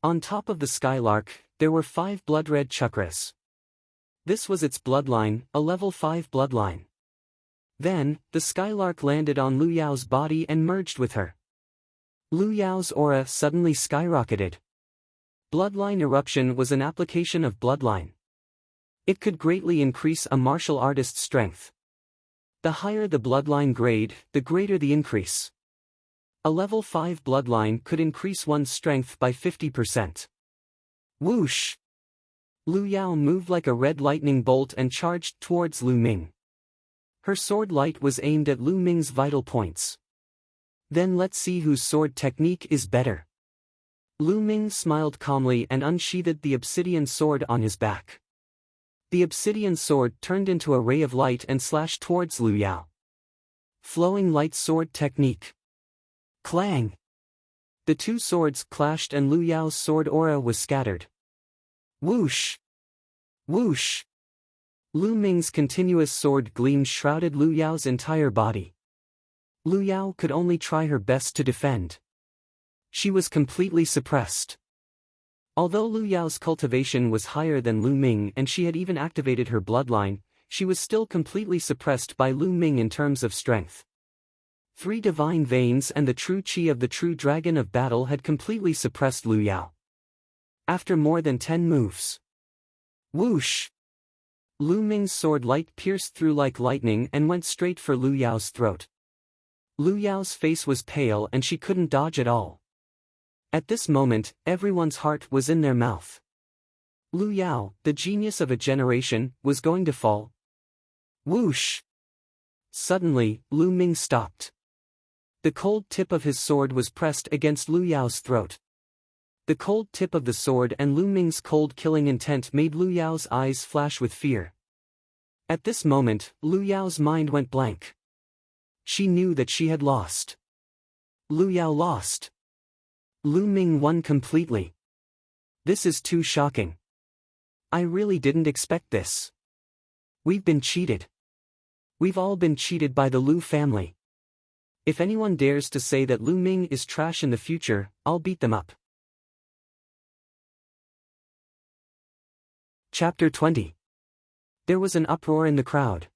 On top of the skylark, there were 5 blood-red chakras. This was its bloodline, a level 5 bloodline. Then, the skylark landed on Lu Yao's body and merged with her. Lu Yao's aura suddenly skyrocketed. Bloodline eruption was an application of bloodline. It could greatly increase a martial artist's strength. The higher the bloodline grade, the greater the increase. A level 5 bloodline could increase one's strength by 50%. Whoosh! Lu Yao moved like a red lightning bolt and charged towards Lu Ming. Her sword light was aimed at Lu Ming's vital points. Then let's see whose sword technique is better. Lu Ming smiled calmly and unsheathed the obsidian sword on his back. The obsidian sword turned into a ray of light and slashed towards Lu Yao. Flowing light sword technique. Clang! The 2 swords clashed and Lu Yao's sword aura was scattered. Whoosh! Whoosh! Lu Ming's continuous sword gleam shrouded Lu Yao's entire body. Lu Yao could only try her best to defend. She was completely suppressed. Although Lu Yao's cultivation was higher than Lu Ming and she had even activated her bloodline, she was still completely suppressed by Lu Ming in terms of strength. 3 divine veins and the true chi of the true dragon of battle had completely suppressed Lu Yao. After more than 10 moves. Whoosh! Lu Ming's sword light pierced through like lightning and went straight for Lu Yao's throat. Lu Yao's face was pale and she couldn't dodge at all. At this moment, everyone's heart was in their mouth. Lu Yao, the genius of a generation, was going to fall. Whoosh! Suddenly, Lu Ming stopped. The cold tip of his sword was pressed against Lu Yao's throat. The cold tip of the sword and Lu Ming's cold killing intent made Lu Yao's eyes flash with fear. At this moment, Lu Yao's mind went blank. She knew that she had lost. Lu Yao lost. Lu Ming won completely. This is too shocking. I really didn't expect this. We've been cheated. We've all been cheated by the Lu family. If anyone dares to say that Lu Ming is trash in the future, I'll beat them up. Chapter 20. There was an uproar in the crowd.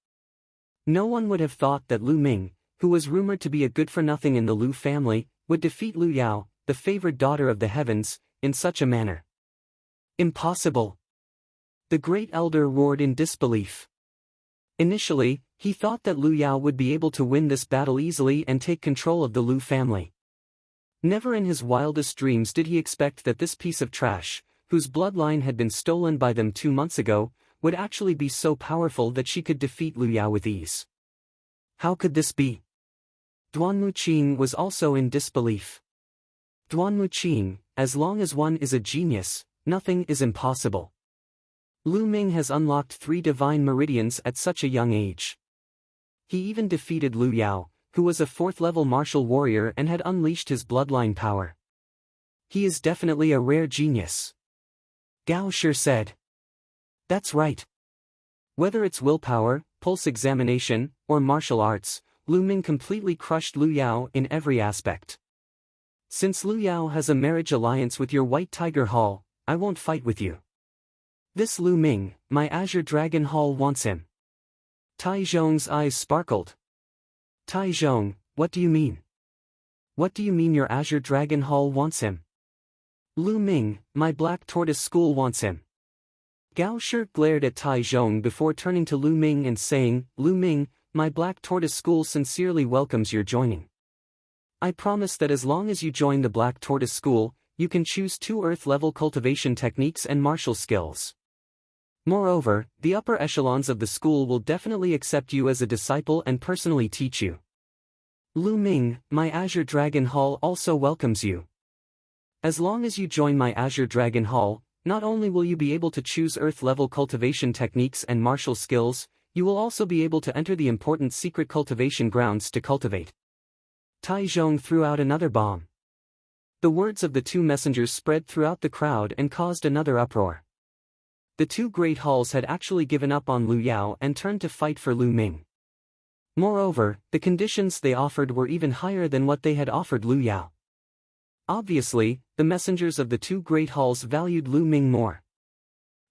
No one would have thought that Lu Ming, who was rumored to be a good-for-nothing in the Lu family, would defeat Lu Yao, the favored daughter of the heavens, in such a manner. Impossible! The great elder roared in disbelief. Initially, he thought that Lu Yao would be able to win this battle easily and take control of the Lu family. Never in his wildest dreams did he expect that this piece of trash, whose bloodline had been stolen by them 2 months ago, would actually be so powerful that she could defeat Lu Yao with ease. How could this be? Duan Muqing was also in disbelief. Duan Muqing, as long as one is a genius, nothing is impossible. Lu Ming has unlocked 3 divine meridians at such a young age. He even defeated Lu Yao, who was a 4th-level martial warrior and had unleashed his bloodline power. He is definitely a rare genius. Gao Shi said. That's right. Whether it's willpower, pulse examination, or martial arts, Lu Ming completely crushed Lu Yao in every aspect. Since Lu Yao has a marriage alliance with your White Tiger Hall, I won't fight with you. This Lu Ming, my Azure Dragon Hall wants him. Tai Zhong's eyes sparkled. Tai Zhong, what do you mean? What do you mean your Azure Dragon Hall wants him? Lu Ming, my Black Tortoise School wants him. Gao Shi glared at Tai Zhong before turning to Lu Ming and saying, Lu Ming, my Black Tortoise School sincerely welcomes your joining. I promise that as long as you join the Black Tortoise School, you can choose 2 Earth-level cultivation techniques and martial skills. Moreover, the upper echelons of the school will definitely accept you as a disciple and personally teach you. Lu Ming, my Azure Dragon Hall also welcomes you. As long as you join my Azure Dragon Hall, not only will you be able to choose Earth-level cultivation techniques and martial skills, you will also be able to enter the important secret cultivation grounds to cultivate. Tai Zhong threw out another bomb. The words of the two messengers spread throughout the crowd and caused another uproar. The two great halls had actually given up on Lu Yao and turned to fight for Lu Ming. Moreover, the conditions they offered were even higher than what they had offered Lu Yao. Obviously, the messengers of the two great halls valued Lu Ming more.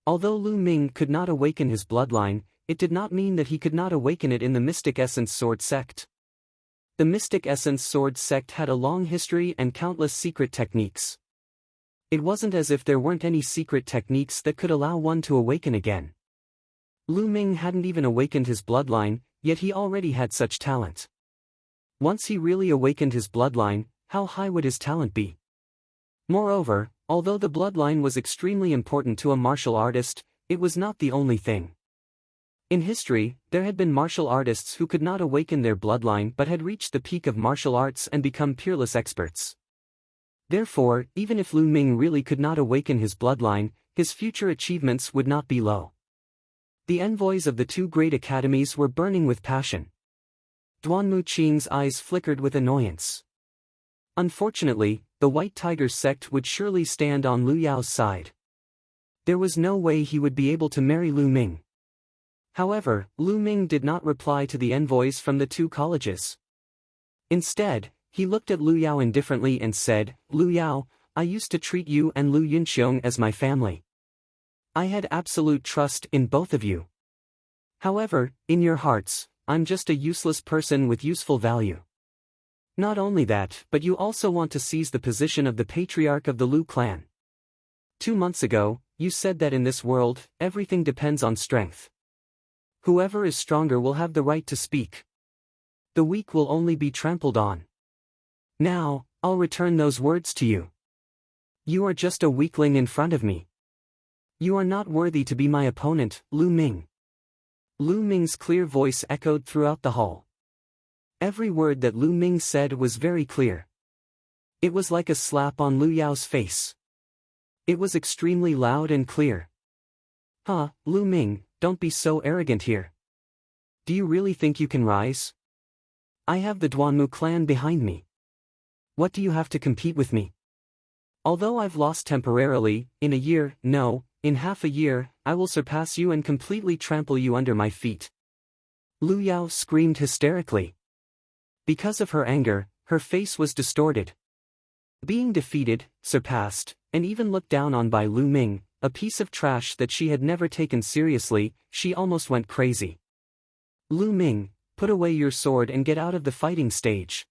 Although Lu Ming could not awaken his bloodline, it did not mean that he could not awaken it in the Mystic Essence Sword sect. The Mystic Essence Sword sect had a long history and countless secret techniques. It wasn't as if there weren't any secret techniques that could allow one to awaken again. Lu Ming hadn't even awakened his bloodline, yet he already had such talent. Once he really awakened his bloodline, how high would his talent be? Moreover, although the bloodline was extremely important to a martial artist, it was not the only thing. In history, there had been martial artists who could not awaken their bloodline but had reached the peak of martial arts and become peerless experts. Therefore, even if Lu Ming really could not awaken his bloodline, his future achievements would not be low. The envoys of the two great academies were burning with passion. Duanmu Qing's eyes flickered with annoyance. Unfortunately, the White Tiger sect would surely stand on Lu Yao's side. There was no way he would be able to marry Lu Ming. However, Lu Ming did not reply to the envoys from the two colleges. Instead, he looked at Lu Yao indifferently and said, "Lu Yao, I used to treat you and Lu Yunxiong as my family. I had absolute trust in both of you. However, in your hearts, I'm just a useless person with useful value. Not only that, but you also want to seize the position of the patriarch of the Lu clan. 2 months ago, you said that in this world, everything depends on strength. Whoever is stronger will have the right to speak. The weak will only be trampled on. Now, I'll return those words to you. You are just a weakling in front of me. You are not worthy to be my opponent, Lu Ming." Lu Ming's clear voice echoed throughout the hall. Every word that Lu Ming said was very clear. It was like a slap on Lu Yao's face. It was extremely loud and clear. Lu Ming, don't be so arrogant here. Do you really think you can rise? I have the Duanmu clan behind me. What do you have to compete with me? Although I've lost temporarily, in a year, no, in half a year, I will surpass you and completely trample you under my feet." Lu Yao screamed hysterically. Because of her anger, her face was distorted. Being defeated, surpassed, and even looked down on by Lu Ming, a piece of trash that she had never taken seriously, she almost went crazy. "Lu Ming, put away your sword and get out of the fighting stage."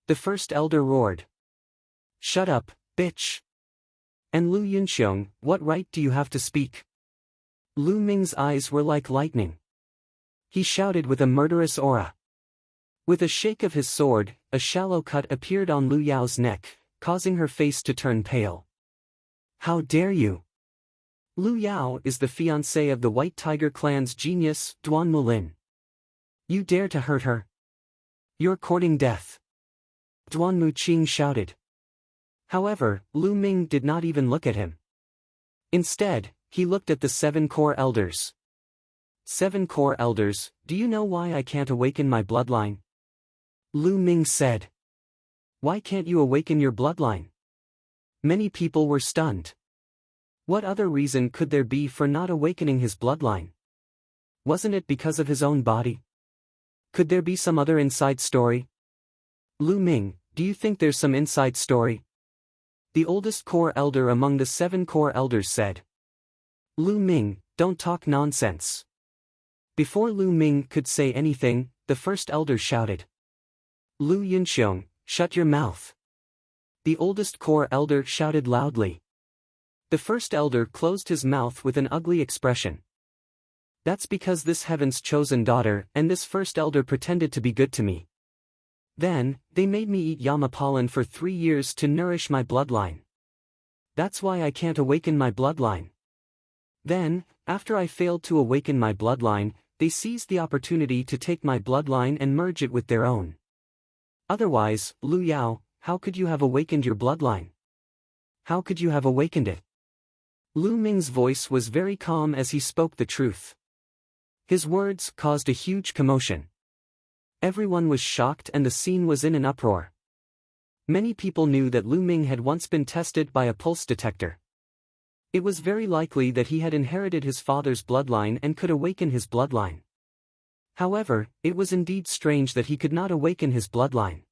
The first elder roared. "Shut up, bitch. And Lu Yunxiong, what right do you have to speak?" Lu Ming's eyes were like lightning. He shouted with a murderous aura. With a shake of his sword, a shallow cut appeared on Lu Yao's neck, causing her face to turn pale. "How dare you? Lu Yao is the fiancé of the White Tiger clan's genius, Duanmu Lin. You dare to hurt her? You're courting death." Duanmu Qing shouted. However, Lu Ming did not even look at him. Instead, he looked at the 7 core elders. 7 core elders, do you know why I can't awaken my bloodline?" Lu Ming said. "Why can't you awaken your bloodline?" Many people were stunned. What other reason could there be for not awakening his bloodline? Wasn't it because of his own body? Could there be some other inside story? Lu Ming, do you think there's some inside story? The oldest core elder among the 7 core elders said. Lu Ming, don't talk nonsense. Before Lu Ming could say anything, the first elder shouted. Lu Yunxiong, shut your mouth. The oldest core elder shouted loudly. The first elder closed his mouth with an ugly expression. That's because this heaven's chosen daughter and this first elder pretended to be good to me. Then, they made me eat Yama pollen for 3 years to nourish my bloodline. That's why I can't awaken my bloodline. Then, after I failed to awaken my bloodline, they seized the opportunity to take my bloodline and merge it with their own. Otherwise, Lu Yao, how could you have awakened your bloodline? How could you have awakened it? Lu Ming's voice was very calm as he spoke the truth. His words caused a huge commotion. Everyone was shocked and the scene was in an uproar. Many people knew that Lu Ming had once been tested by a pulse detector. It was very likely that he had inherited his father's bloodline and could awaken his bloodline. However, it was indeed strange that he could not awaken his bloodline.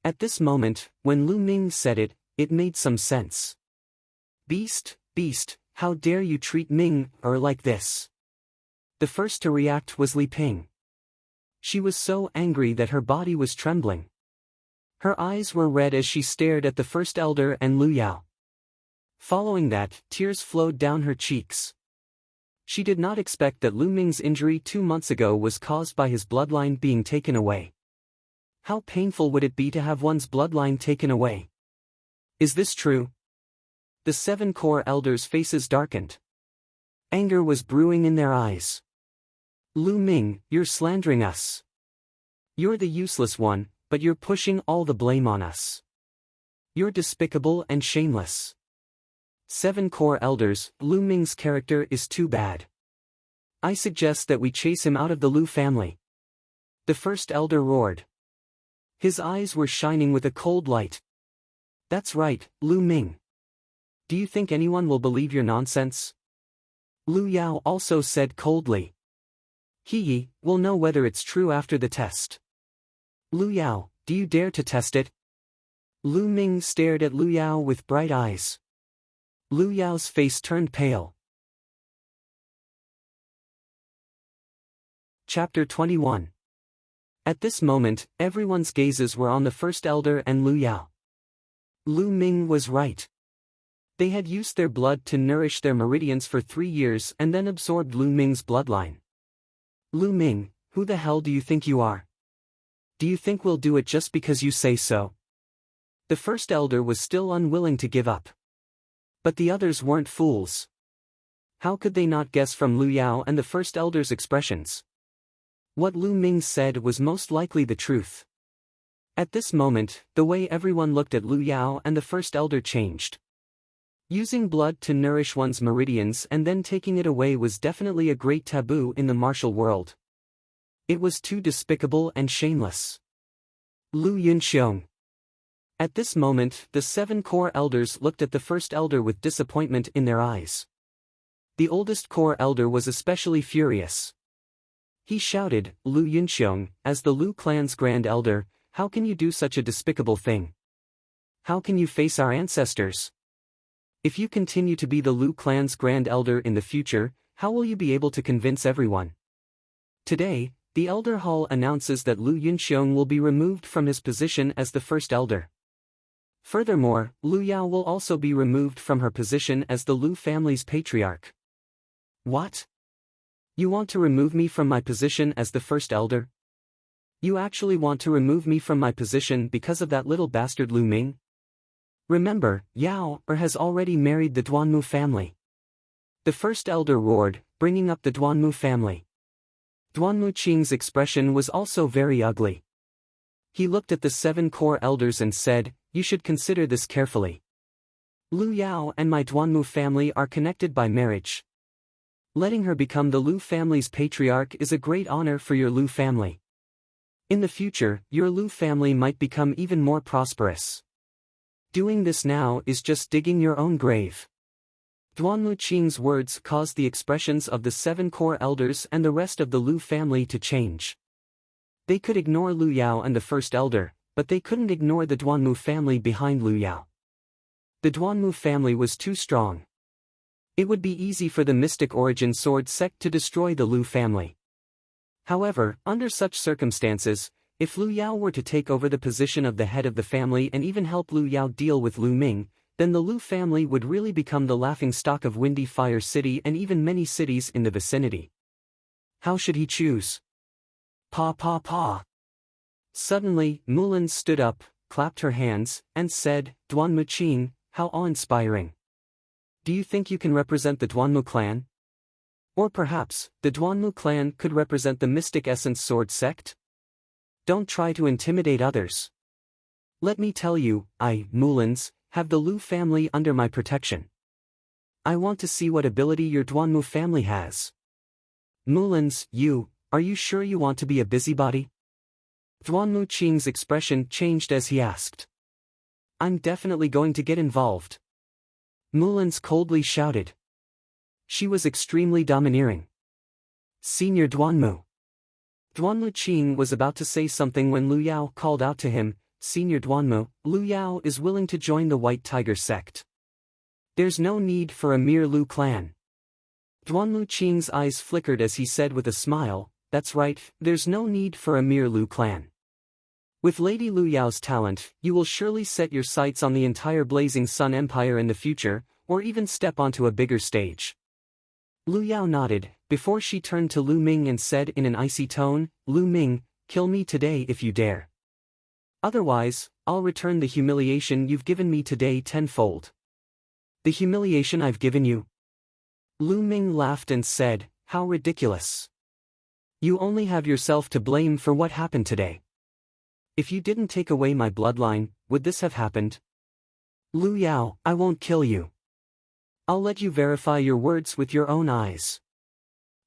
At this moment, when Lu Ming said it, it made some sense. Beast, how dare you treat Ming-er like this? The first to react was Li Ping. She was so angry that her body was trembling. Her eyes were red as she stared at the first elder and Lu Yao. Following that, tears flowed down her cheeks. She did not expect that Lu Ming's injury 2 months ago was caused by his bloodline being taken away. How painful would it be to have one's bloodline taken away? Is this true? The 7 core elders' faces darkened. Anger was brewing in their eyes. Lu Ming, you're slandering us. You're the useless one, but you're pushing all the blame on us. You're despicable and shameless. 7 core elders, Lu Ming's character is too bad. I suggest that we chase him out of the Lu family. The first elder roared. His eyes were shining with a cold light. That's right, Lu Ming. Do you think anyone will believe your nonsense? Lu Yao also said coldly. He will know whether it's true after the test. Lu Yao, do you dare to test it? Lu Ming stared at Lu Yao with bright eyes. Lu Yao's face turned pale. Chapter 21. At this moment, everyone's gazes were on the first elder and Lu Yao. Lu Ming was right. They had used their blood to nourish their meridians for 3 years and then absorbed Lu Ming's bloodline. Lu Ming, who the hell do you think you are? Do you think we'll do it just because you say so? The first elder was still unwilling to give up. But the others weren't fools. How could they not guess from Lu Yao and the first elder's expressions? What Lu Ming said was most likely the truth. At this moment, the way everyone looked at Lu Yao and the first elder changed. Using blood to nourish one's meridians and then taking it away was definitely a great taboo in the martial world. It was too despicable and shameless. Lu Yunxiong. At this moment, the 7 core elders looked at the first elder with disappointment in their eyes. The oldest core elder was especially furious. He shouted, Lu Yunxiong, as the Lu clan's grand elder, how can you do such a despicable thing? How can you face our ancestors? If you continue to be the Lu clan's grand elder in the future, how will you be able to convince everyone? Today, the Elder Hall announces that Lu Yunxiong will be removed from his position as the first elder. Furthermore, Lu Yao will also be removed from her position as the Lu family's patriarch. What? You want to remove me from my position as the first elder? You actually want to remove me from my position because of that little bastard Lu Ming? Remember, Yao has already married the Duanmu family. The first elder roared, bringing up the Duanmu family. Duanmu Qing's expression was also very ugly. He looked at the 7 core elders and said, you should consider this carefully. Lu Yao and my Duanmu family are connected by marriage. Letting her become the Lu family's patriarch is a great honor for your Lu family. In the future, your Lu family might become even more prosperous. Doing this now is just digging your own grave. Duanmu Qing's words caused the expressions of the 7 core elders and the rest of the Lu family to change. They could ignore Lu Yao and the first elder, but they couldn't ignore the Duanmu family behind Lu Yao. The Duanmu family was too strong. It would be easy for the Mystic Origin Sword sect to destroy the Lu family. However, under such circumstances, if Lu Yao were to take over the position of the head of the family and even help Lu Yao deal with Lu Ming, then the Lu family would really become the laughingstock of Windy Fire City and even many cities in the vicinity. How should he choose? Pa. Suddenly, Mulan stood up, clapped her hands, and said, Duanmu Qing, how awe-inspiring. Do you think you can represent the Duanmu clan? Or perhaps, the Duanmu clan could represent the Mystic Essence Sword sect? Don't try to intimidate others. Let me tell you, I, Mulans, have the Lu family under my protection. I want to see what ability your Duanmu family has. Mulins, are you sure you want to be a busybody? Duanmu Qing's expression changed as he asked. I'm definitely going to get involved. Mulins coldly shouted. She was extremely domineering. Senior Duanmu. Duanmu Qing was about to say something when Lu Yao called out to him, Senior Duanmu, Lu Yao is willing to join the White Tiger sect. There's no need for a mere Lu clan. Duanmu Qing's eyes flickered as he said with a smile, that's right, there's no need for a mere Lu clan. With Lady Lu Yao's talent, you will surely set your sights on the entire Blazing Sun Empire in the future, or even step onto a bigger stage. Lu Yao nodded, before she turned to Lu Ming and said in an icy tone, Lu Ming, kill me today if you dare. Otherwise, I'll return the humiliation you've given me today tenfold. The humiliation I've given you? Lu Ming laughed and said, how ridiculous. You only have yourself to blame for what happened today. If you didn't take away my bloodline, would this have happened? Lu Yao, I won't kill you. I'll let you verify your words with your own eyes.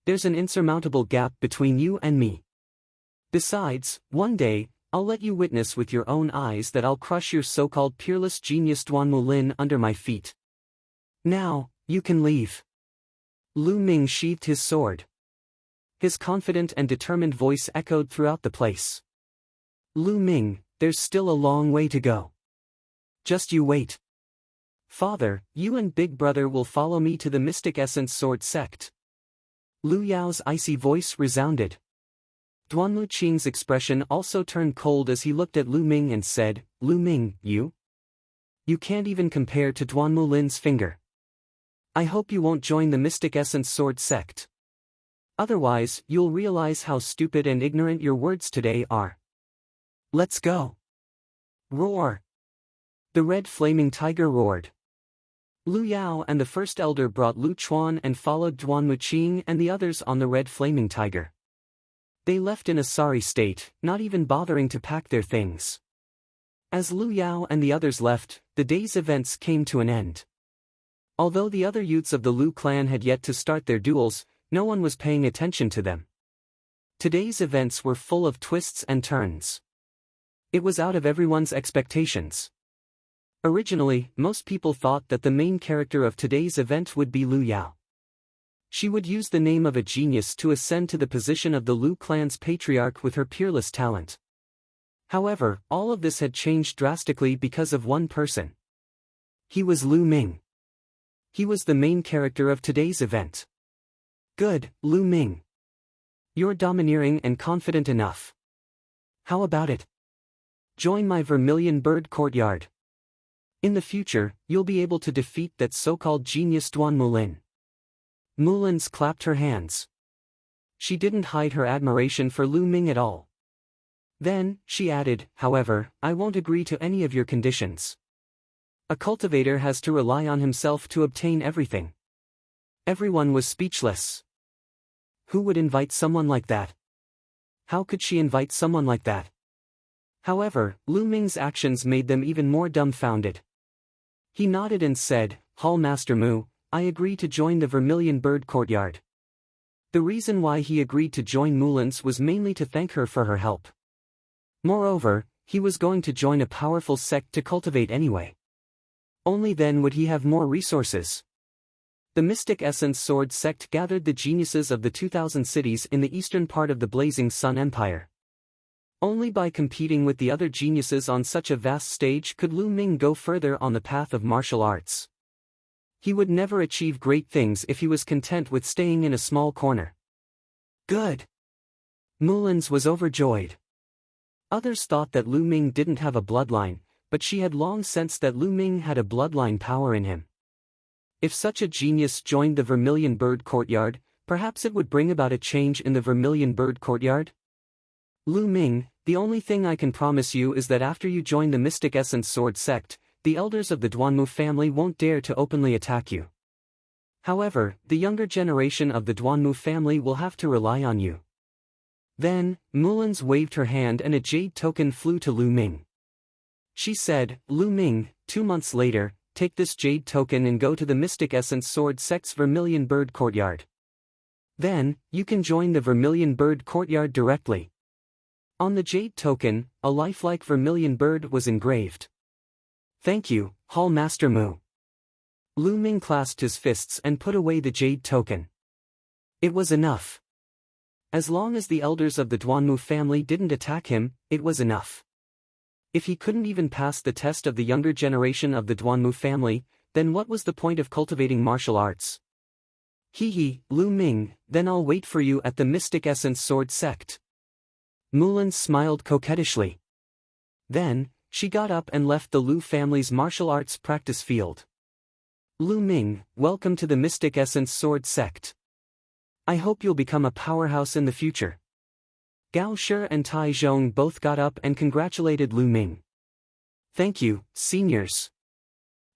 There's an insurmountable gap between you and me. Besides, one day, I'll let you witness with your own eyes that I'll crush your so-called peerless genius Duanmu Lin under my feet. Now, you can leave. Lu Ming sheathed his sword. His confident and determined voice echoed throughout the place. Lu Ming, there's still a long way to go. Just you wait. Father, you and Big Brother will follow me to the Mystic Essence Sword sect. Lu Yao's icy voice resounded. Duanmu Qing's expression also turned cold as he looked at Lu Ming and said, Lu Ming, you? You can't even compare to Duanmu Lin's finger. I hope you won't join the Mystic Essence Sword sect. Otherwise, you'll realize how stupid and ignorant your words today are. Let's go. Roar. The red flaming tiger roared. Lu Yao and the first elder brought Lu Chuan and followed Duanmu Qing and the others on the red flaming tiger. They left in a sorry state, not even bothering to pack their things. As Lu Yao and the others left, the day's events came to an end. Although the other youths of the Lu clan had yet to start their duels, no one was paying attention to them. Today's events were full of twists and turns. It was out of everyone's expectations. Originally, most people thought that the main character of today's event would be Lu Yao. She would use the name of a genius to ascend to the position of the Lu clan's patriarch with her peerless talent. However, all of this had changed drastically because of one person. He was Lu Ming. He was the main character of today's event. Good, Lu Ming. You're domineering and confident enough. How about it? Join my Vermilion Bird Courtyard. In the future, you'll be able to defeat that so-called genius Duanmu Lin. Mulins clapped her hands. She didn't hide her admiration for Lu Ming at all. Then, she added, however, I won't agree to any of your conditions. A cultivator has to rely on himself to obtain everything. Everyone was speechless. Who would invite someone like that? How could she invite someone like that? However, Lu Ming's actions made them even more dumbfounded. He nodded and said, Hall Master Mu, I agree to join the Vermilion Bird Courtyard. The reason why he agreed to join Mulins was mainly to thank her for her help. Moreover, he was going to join a powerful sect to cultivate anyway. Only then would he have more resources. The Mystic Essence Sword sect gathered the geniuses of the 2,000 cities in the eastern part of the Blazing Sun Empire. Only by competing with the other geniuses on such a vast stage could Lu Ming go further on the path of martial arts. He would never achieve great things if he was content with staying in a small corner. Good. Mulins was overjoyed. Others thought that Lu Ming didn't have a bloodline, but she had long sensed that Lu Ming had a bloodline power in him. If such a genius joined the Vermilion Bird Courtyard, perhaps it would bring about a change in the Vermilion Bird Courtyard? Lu Ming, the only thing I can promise you is that after you join the Mystic Essence Sword sect, the elders of the Duanmu family won't dare to openly attack you. However, the younger generation of the Duanmu family will have to rely on you. Then, Mulins waved her hand and a jade token flew to Lu Ming. She said, Lu Ming, 2 months later, take this jade token and go to the Mystic Essence Sword sect's Vermilion Bird Courtyard. Then, you can join the Vermilion Bird courtyard directly. On the jade token, a lifelike vermilion bird was engraved. Thank you, Hall Master Mu. Lu Ming clasped his fists and put away the jade token. It was enough. As long as the elders of the Duanmu family didn't attack him, it was enough. If he couldn't even pass the test of the younger generation of the Duanmu family, then what was the point of cultivating martial arts? Hee, Lu Ming, then I'll wait for you at the Mystic Essence Sword Sect. Mulan smiled coquettishly. Then, she got up and left the Lu family's martial arts practice field. Lu Ming, welcome to the Mystic Essence Sword Sect. I hope you'll become a powerhouse in the future. Gao Shi and Tai Zhong both got up and congratulated Lu Ming. Thank you, seniors.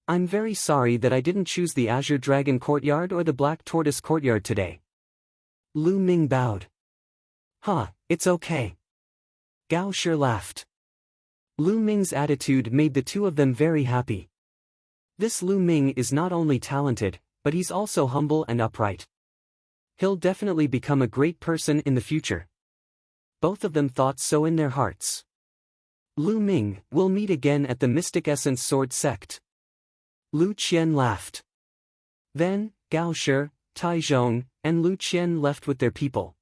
I'm very sorry that I didn't choose the Azure Dragon Courtyard or the Black Tortoise Courtyard today. Lu Ming bowed. It's okay. Gao Shi laughed. Lu Ming's attitude made the two of them very happy. This Lu Ming is not only talented, but he's also humble and upright. He'll definitely become a great person in the future. Both of them thought so in their hearts. Lu Ming, we'll meet again at the Mystic Essence Sword Sect. Lu Qian laughed. Then, Gao Shi, Tai Zhong, and Lu Qian left with their people.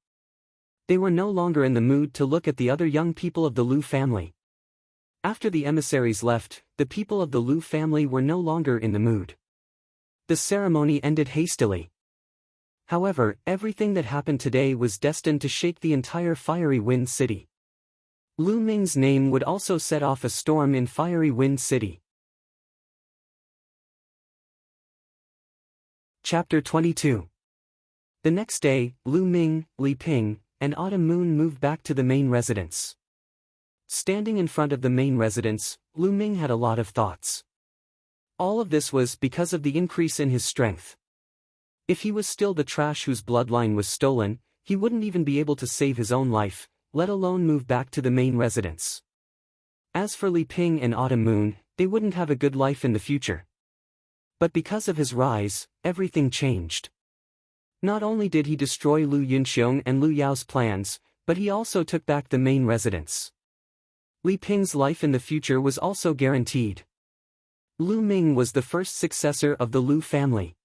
They were no longer in the mood to look at the other young people of the Lu family. After the emissaries left, the people of the Lu family were no longer in the mood. The ceremony ended hastily. However, everything that happened today was destined to shake the entire Fiery Wind City. Lu Ming's name would also set off a storm in Fiery Wind City. Chapter 22. The next day, Lu Ming, Li Ping, and Autumn Moon moved back to the main residence. Standing in front of the main residence, Lu Ming had a lot of thoughts. All of this was because of the increase in his strength. If he was still the trash whose bloodline was stolen, he wouldn't even be able to save his own life, let alone move back to the main residence. As for Li Ping and Autumn Moon, they wouldn't have a good life in the future. But because of his rise, everything changed. Not only did he destroy Lu Yunxiong and Lu Yao's plans, but he also took back the main residence. Li Ping's life in the future was also guaranteed. Lu Ming was the first successor of the Lu family.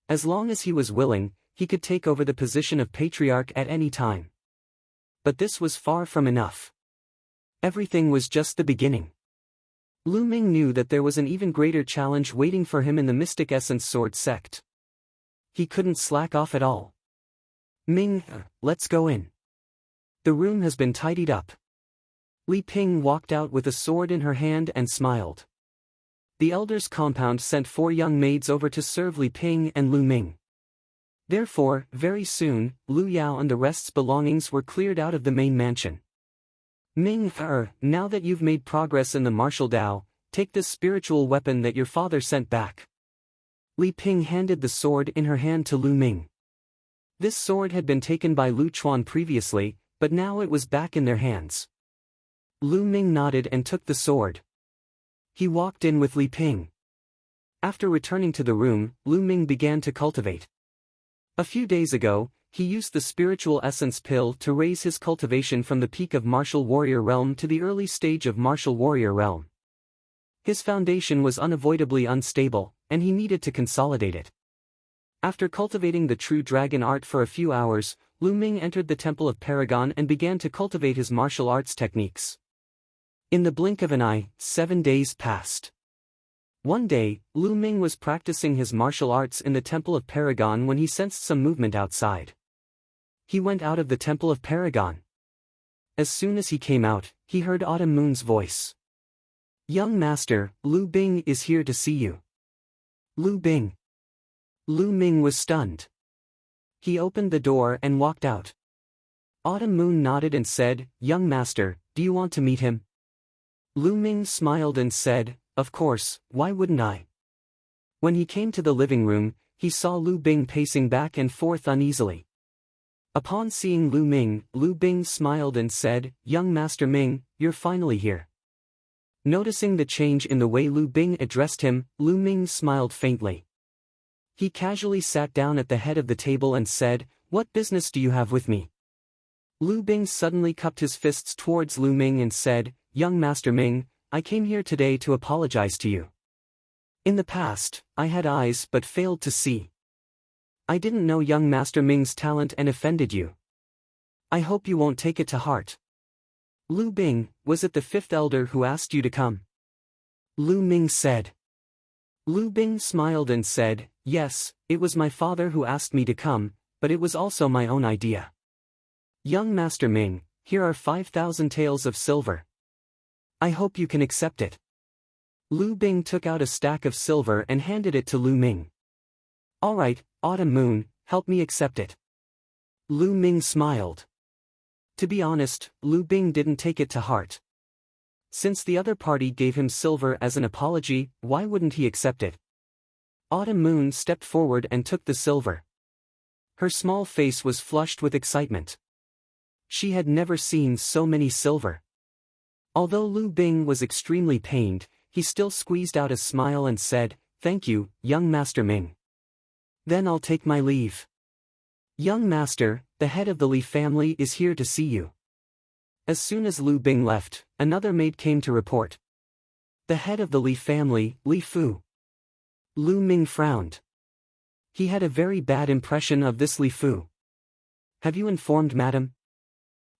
As long as he was willing, he could take over the position of patriarch at any time. But this was far from enough. Everything was just the beginning. Lu Ming knew that there was an even greater challenge waiting for him in the Mystic Essence Sword Sect. He couldn't slack off at all. Ming, let's go in. The room has been tidied up. Li Ping walked out with a sword in her hand and smiled. The elders' compound sent 4 young maids over to serve Li Ping and Lu Ming. Therefore, very soon, Lu Yao and the rest's belongings were cleared out of the main mansion. Ming, now that you've made progress in the martial Dao, take this spiritual weapon that your father sent back. Li Ping handed the sword in her hand to Lu Ming. This sword had been taken by Lu Chuan previously, but now it was back in their hands. Lu Ming nodded and took the sword. He walked in with Li Ping. After returning to the room, Lu Ming began to cultivate. A few days ago, he used the spiritual essence pill to raise his cultivation from the peak of martial warrior realm to the early stage of martial warrior realm. His foundation was unavoidably unstable, and he needed to consolidate it. After cultivating the true dragon art for a few hours, Lu Ming entered the Temple of Paragon and began to cultivate his martial arts techniques. In the blink of an eye, 7 days passed. One day, Lu Ming was practicing his martial arts in the Temple of Paragon when he sensed some movement outside. He went out of the Temple of Paragon. As soon as he came out, he heard Autumn Moon's voice. "Young master, Lu Bing is here to see you." Lu Bing. Lu Ming was stunned. He opened the door and walked out. Autumn Moon nodded and said, "Young master, do you want to meet him?" Lu Ming smiled and said, "Of course, why wouldn't I?" When he came to the living room, he saw Lu Bing pacing back and forth uneasily. Upon seeing Lu Ming, Lu Bing smiled and said, "Young Master Ming, you're finally here." Noticing the change in the way Lu Bing addressed him, Lu Ming smiled faintly. He casually sat down at the head of the table and said, What business do you have with me? Lu Bing suddenly cupped his fists towards Lu Ming and said, Young Master Ming, I came here today to apologize to you. In the past, I had eyes but failed to see. I didn't know young Master Ming's talent and offended you. I hope you won't take it to heart. Lu Bing, was it the fifth elder who asked you to come? Lu Ming said. Lu Bing smiled and said, Yes, it was my father who asked me to come, but it was also my own idea. Young Master Ming, here are 5,000 taels of silver. I hope you can accept it. Lu Bing took out a stack of silver and handed it to Lu Ming. All right, Autumn Moon, help me accept it. Lu Ming smiled. To be honest, Lu Bing didn't take it to heart. Since the other party gave him silver as an apology, why wouldn't he accept it? Autumn Moon stepped forward and took the silver. Her small face was flushed with excitement. She had never seen so many silver. Although Lu Bing was extremely pained, he still squeezed out a smile and said, Thank you, young Master Ming. Then I'll take my leave. Young Master, the head of the Li family is here to see you. As soon as Lu Bing left, another maid came to report. The head of the Li family, Li Fu. Lu Ming frowned. He had a very bad impression of this Li Fu. Have you informed madam?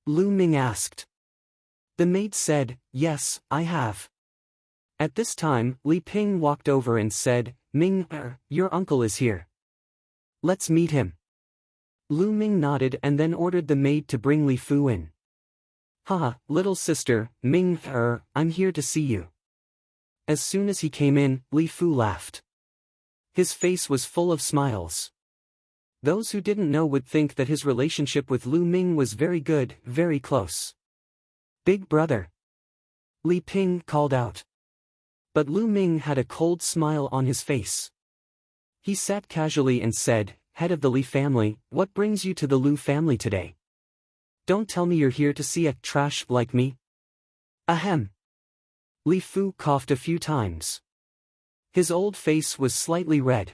Lu Ming asked. The maid said, Yes, I have. At this time, Li Ping walked over and said, Ming, your uncle is here. Let's meet him. Lu Ming nodded and then ordered the maid to bring Li Fu in. Haha, little sister, Ming, I'm here to see you. As soon as he came in, Li Fu laughed. His face was full of smiles. Those who didn't know would think that his relationship with Lu Ming was very good, very close. Big brother. Li Ping called out. But Lu Ming had a cold smile on his face. He sat casually and said, Head of the Li family, what brings you to the Lu family today? Don't tell me you're here to see a trash like me. Ahem. Li Fu coughed a few times. His old face was slightly red.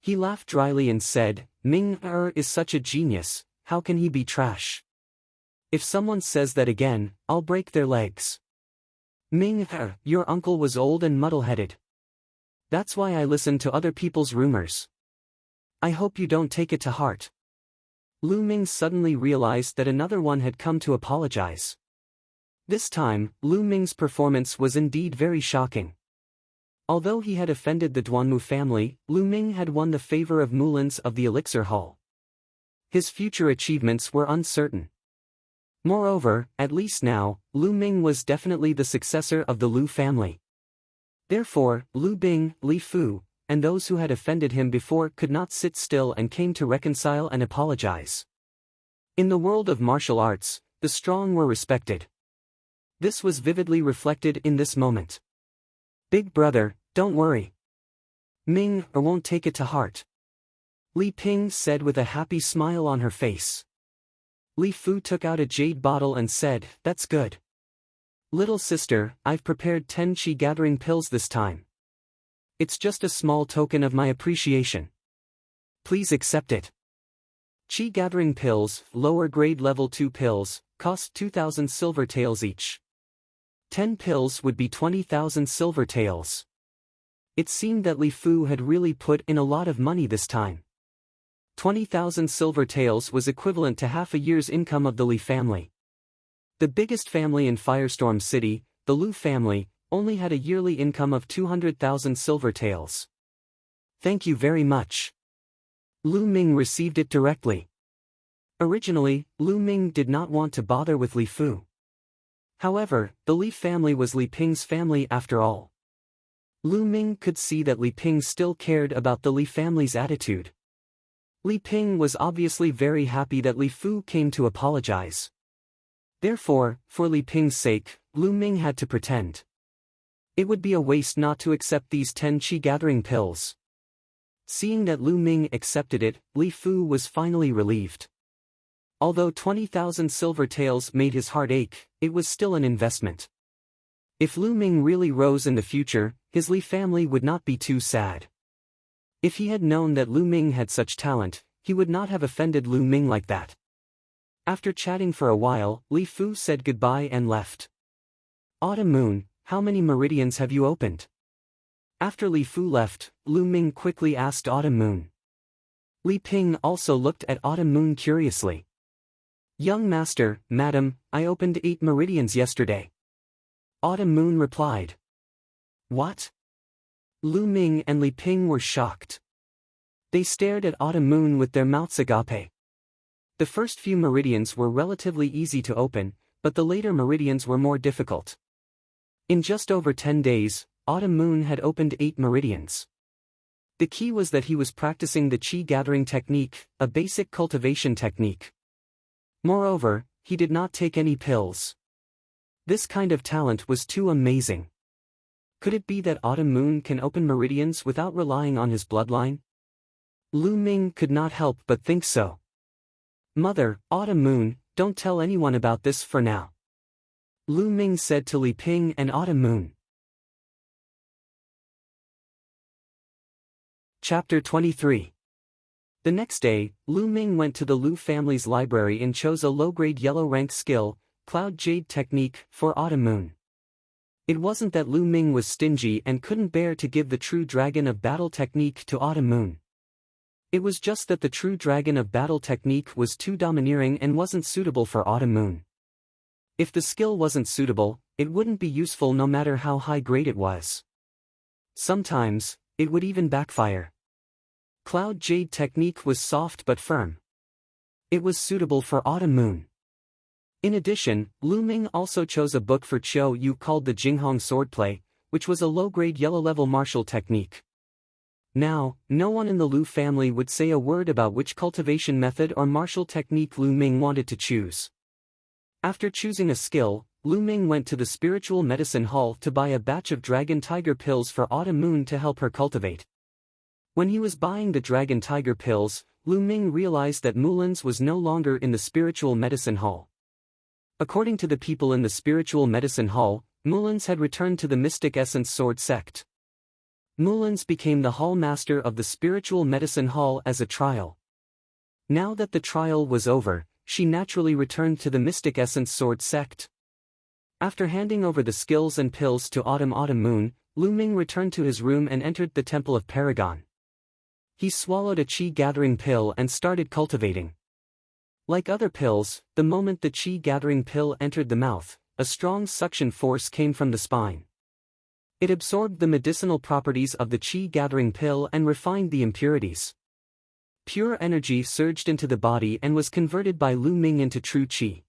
He laughed dryly and said, Ming is such a genius, how can he be trash? If someone says that again, I'll break their legs. Ming, your uncle was old and muddle-headed. That's why I listen to other people's rumors. I hope you don't take it to heart. Lu Ming suddenly realized that another one had come to apologize. This time, Lu Ming's performance was indeed very shocking. Although he had offended the Duanmu family, Lu Ming had won the favor of Mulans of the Elixir Hall. His future achievements were uncertain. Moreover, at least now, Lu Ming was definitely the successor of the Lu family. Therefore, Lu Bing, Li Fu, and those who had offended him before could not sit still and came to reconcile and apologize. In the world of martial arts, the strong were respected. This was vividly reflected in this moment. Big brother, don't worry. Ming won't take it to heart. Li Ping said with a happy smile on her face. Li Fu took out a jade bottle and said, That's good. Little sister, I've prepared 10 chi gathering pills this time. It's just a small token of my appreciation. Please accept it. Chi gathering pills, lower grade level 2 pills, cost 2,000 silver taels each. 10 pills would be 20,000 silver taels. It seemed that Li Fu had really put in a lot of money this time. 20,000 silver taels was equivalent to half a year's income of the Li family. The biggest family in Firestorm City, the Lu family, only had a yearly income of 200,000 silver taels. Thank you very much. Lu Ming received it directly. Originally, Lu Ming did not want to bother with Li Fu. However, the Li family was Li Ping's family after all. Lu Ming could see that Li Ping still cared about the Li family's attitude. Li Ping was obviously very happy that Li Fu came to apologize. Therefore, for Li Ping's sake, Lu Ming had to pretend. It would be a waste not to accept these 10 chi gathering pills. Seeing that Lu Ming accepted it, Li Fu was finally relieved. Although 20,000 silver taels made his heart ache, it was still an investment. If Lu Ming really rose in the future, his Li family would not be too sad. If he had known that Lu Ming had such talent, he would not have offended Lu Ming like that. After chatting for a while, Li Fu said goodbye and left. Autumn Moon, how many meridians have you opened? After Li Fu left, Lu Ming quickly asked Autumn Moon. Li Ping also looked at Autumn Moon curiously. Young master, madam, I opened 8 meridians yesterday. Autumn Moon replied. What? Lu Ming and Li Ping were shocked. They stared at Autumn Moon with their mouths agape. The first few meridians were relatively easy to open, but the later meridians were more difficult. In just over 10 days, Autumn Moon had opened 8 meridians. The key was that he was practicing the qi gathering technique, a basic cultivation technique. Moreover, he did not take any pills. This kind of talent was too amazing. Could it be that Autumn Moon can open meridians without relying on his bloodline? Lu Ming could not help but think so. Mother, Autumn Moon, don't tell anyone about this for now. Lu Ming said to Li Ping and Autumn Moon. Chapter 23. The next day, Lu Ming went to the Lu family's library and chose a low-grade yellow-ranked skill, Cloud Jade Technique, for Autumn Moon. It wasn't that Lu Ming was stingy and couldn't bear to give the True Dragon of Battle Technique to Autumn Moon. It was just that the True Dragon of Battle Technique was too domineering and wasn't suitable for Autumn Moon. If the skill wasn't suitable, it wouldn't be useful no matter how high grade it was. Sometimes, it would even backfire. Cloud Jade Technique was soft but firm. It was suitable for Autumn Moon. In addition, Lu Ming also chose a book for Qiu Yu called the Jinghong Swordplay, which was a low-grade yellow-level martial technique. Now, no one in the Lu family would say a word about which cultivation method or martial technique Lu Ming wanted to choose. After choosing a skill, Lu Ming went to the spiritual medicine hall to buy a batch of dragon tiger pills for Autumn Moon to help her cultivate. When he was buying the dragon tiger pills, Lu Ming realized that Mulan's was no longer in the spiritual medicine hall. According to the people in the spiritual medicine hall, Mulan's had returned to the Mystic Essence Sword sect. Mulan's became the hall master of the spiritual medicine hall as a trial. Now that the trial was over, she naturally returned to the Mystic Essence Sword sect. After handing over the skills and pills to Autumn Moon, Lu Ming returned to his room and entered the Temple of Paragon. He swallowed a qi gathering pill and started cultivating. Like other pills, the moment the qi gathering pill entered the mouth, a strong suction force came from the spine. It absorbed the medicinal properties of the qi gathering pill and refined the impurities. Pure energy surged into the body and was converted by Lu Ming into true qi.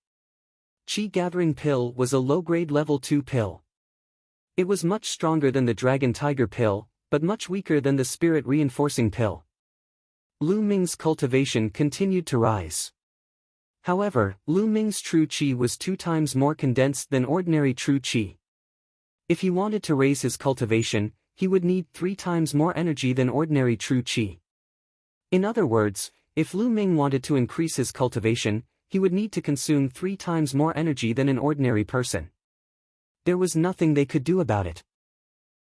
Qi gathering pill was a low-grade level 2 pill. It was much stronger than the dragon tiger pill, but much weaker than the spirit reinforcing pill. Lu Ming's cultivation continued to rise. However, Lu Ming's true qi was 2 times more condensed than ordinary true qi. If he wanted to raise his cultivation, he would need 3 times more energy than ordinary true qi. In other words, if Lu Ming wanted to increase his cultivation, he would need to consume 3 times more energy than an ordinary person. There was nothing they could do about it.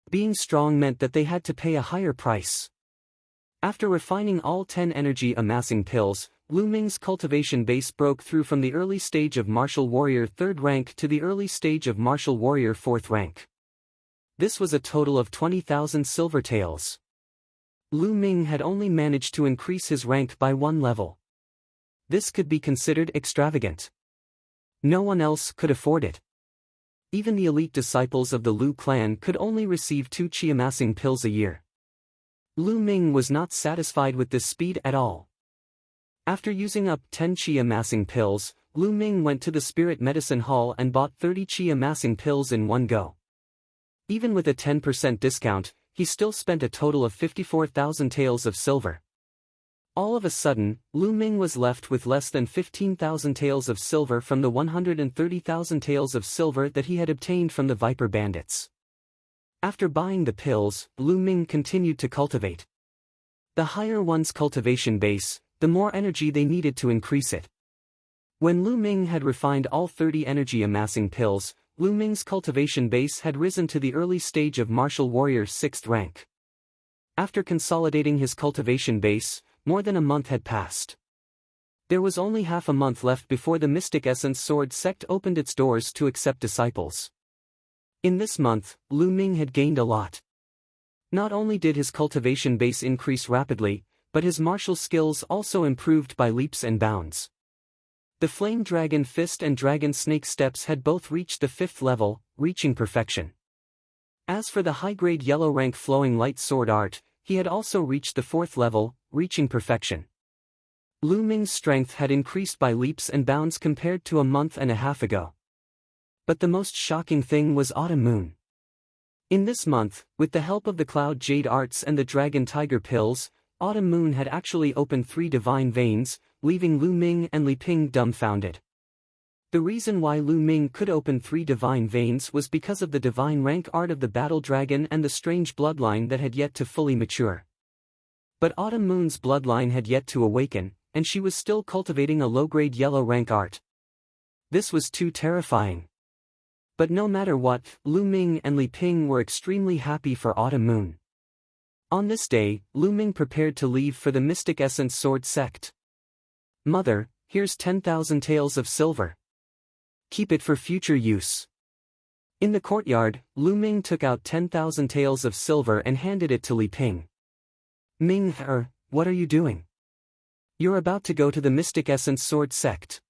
Being strong meant that they had to pay a higher price. After refining all 10 energy amassing pills, Lu Ming's cultivation base broke through from the early stage of Martial Warrior 3rd rank to the early stage of Martial Warrior 4th rank. This was a total of 20,000 silver taels. Lu Ming had only managed to increase his rank by 1 level. This could be considered extravagant. No one else could afford it. Even the elite disciples of the Lu clan could only receive 2 qi amassing pills a year. Lu Ming was not satisfied with this speed at all. After using up 10 qi amassing pills, Lu Ming went to the Spirit Medicine Hall and bought 30 qi amassing pills in one go. Even with a 10% discount, he still spent a total of 54,000 taels of silver. All of a sudden, Lu Ming was left with less than 15,000 taels of silver from the 130,000 taels of silver that he had obtained from the Viper Bandits. After buying the pills, Lu Ming continued to cultivate. The higher one's cultivation base, the more energy they needed to increase it. When Lu Ming had refined all 30 energy amassing pills, Lu Ming's cultivation base had risen to the early stage of Martial Warrior 6th rank. After consolidating his cultivation base, more than a month had passed. There was only half a month left before the Mystic Essence Sword sect opened its doors to accept disciples. In this month, Lu Ming had gained a lot. Not only did his cultivation base increase rapidly, but his martial skills also improved by leaps and bounds. The Flame Dragon Fist and Dragon Snake Steps had both reached the 5th level, reaching perfection. As for the high-grade yellow rank Flowing Light Sword Art, he had also reached the 4th level, reaching perfection. Lu Ming's strength had increased by leaps and bounds compared to a month and a half ago. But the most shocking thing was Autumn Moon. In this month, with the help of the Cloud Jade Arts and the Dragon Tiger Pills, Autumn Moon had actually opened 3 divine veins, leaving Lu Ming and Li Ping dumbfounded. The reason why Lu Ming could open 3 divine veins was because of the divine rank art of the Battle Dragon and the strange bloodline that had yet to fully mature. But Autumn Moon's bloodline had yet to awaken, and she was still cultivating a low-grade yellow rank art. This was too terrifying. But no matter what, Lu Ming and Li Ping were extremely happy for Autumn Moon. On this day, Lu Ming prepared to leave for the Mystic Essence Sword sect. "Mother, here's 10,000 taels of silver. Keep it for future use." In the courtyard, Lu Ming took out 10,000 taels of silver and handed it to Li Ping. "Ming, what are you doing? You're about to go to the Mystic Essence Sword sect.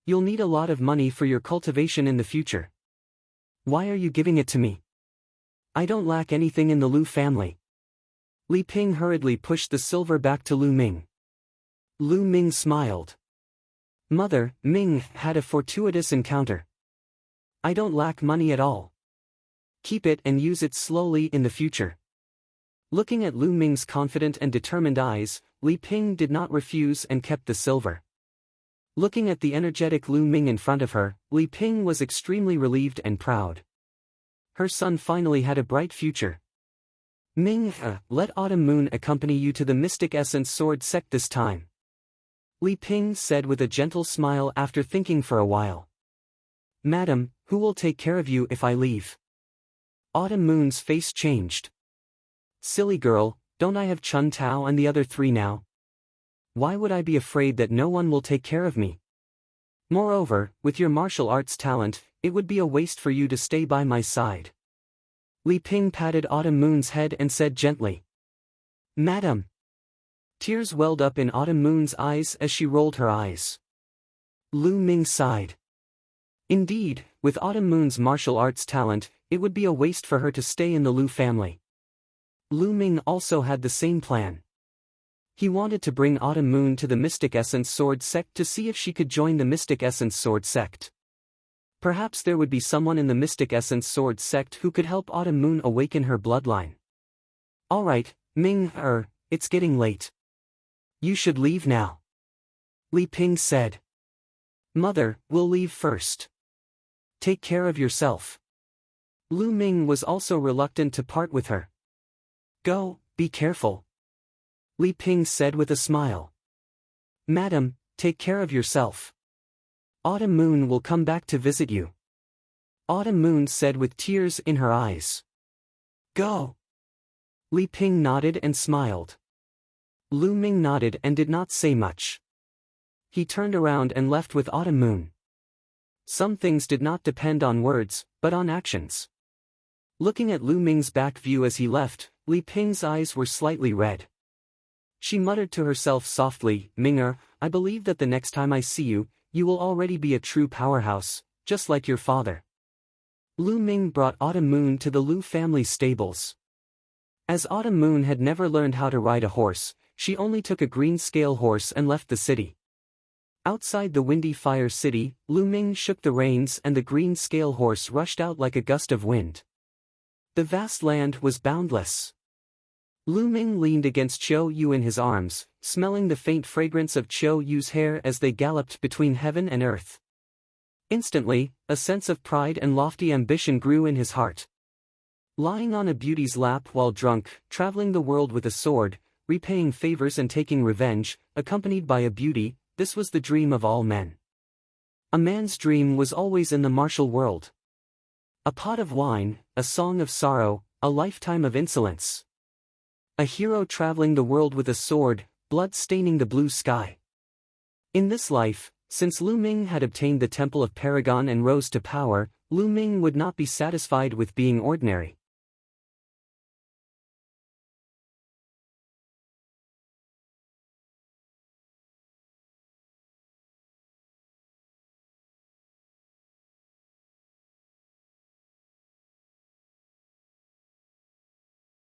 You'll need a lot of money for your cultivation in the future. Why are you giving it to me? I don't lack anything in the Lu family." Li Ping hurriedly pushed the silver back to Lu Ming. Lu Ming smiled. "Mother, Ming had a fortuitous encounter. I don't lack money at all. Keep it and use it slowly in the future." Looking at Lu Ming's confident and determined eyes, Li Ping did not refuse and kept the silver. Looking at the energetic Lu Ming in front of her, Li Ping was extremely relieved and proud. Her son finally had a bright future. "Ming, let Autumn Moon accompany you to the Mystic Essence Sword sect this time," Li Ping said with a gentle smile after thinking for a while. "Madam, who will take care of you if I leave?" Autumn Moon's face changed. "Silly girl, don't I have Chun Tao and the other 3 now? Why would I be afraid that no one will take care of me? Moreover, with your martial arts talent, it would be a waste for you to stay by my side." Li Ping patted Autumn Moon's head and said gently, "Madam." Tears welled up in Autumn Moon's eyes as she rolled her eyes. Lu Ming sighed. Indeed, with Autumn Moon's martial arts talent, it would be a waste for her to stay in the Lu family. Lu Ming also had the same plan. He wanted to bring Autumn Moon to the Mystic Essence Sword sect to see if she could join the Mystic Essence Sword sect. Perhaps there would be someone in the Mystic Essence Sword sect who could help Autumn Moon awaken her bloodline. "All right, Ming, it's getting late. You should leave now," Li Ping said. "Mother, we'll leave first. Take care of yourself." Lu Ming was also reluctant to part with her. "Go, be careful," Li Ping said with a smile. "Madam, take care of yourself. Autumn Moon will come back to visit you," Autumn Moon said with tears in her eyes. "Go." Li Ping nodded and smiled. Lu Ming nodded and did not say much. He turned around and left with Autumn Moon. Some things did not depend on words, but on actions. Looking at Lu Ming's back view as he left, Li Ping's eyes were slightly red. She muttered to herself softly, "Minger, I believe that the next time I see you, you will already be a true powerhouse, just like your father." Lu Ming brought Autumn Moon to the Lu family stables. As Autumn Moon had never learned how to ride a horse, she only took a green scale horse and left the city. Outside the windy Fire City, Lu Ming shook the reins and the green scale horse rushed out like a gust of wind. The vast land was boundless. Lu Ming leaned against Qiu Yu in his arms, smelling the faint fragrance of Qiu Yu's hair as they galloped between heaven and earth. Instantly, a sense of pride and lofty ambition grew in his heart. Lying on a beauty's lap while drunk, traveling the world with a sword, repaying favors and taking revenge, accompanied by a beauty, this was the dream of all men. A man's dream was always in the martial world. A pot of wine, a song of sorrow, a lifetime of insolence. A hero traveling the world with a sword, blood staining the blue sky. In this life, since Lu Ming had obtained the Temple of Paragon and rose to power, Lu Ming would not be satisfied with being ordinary.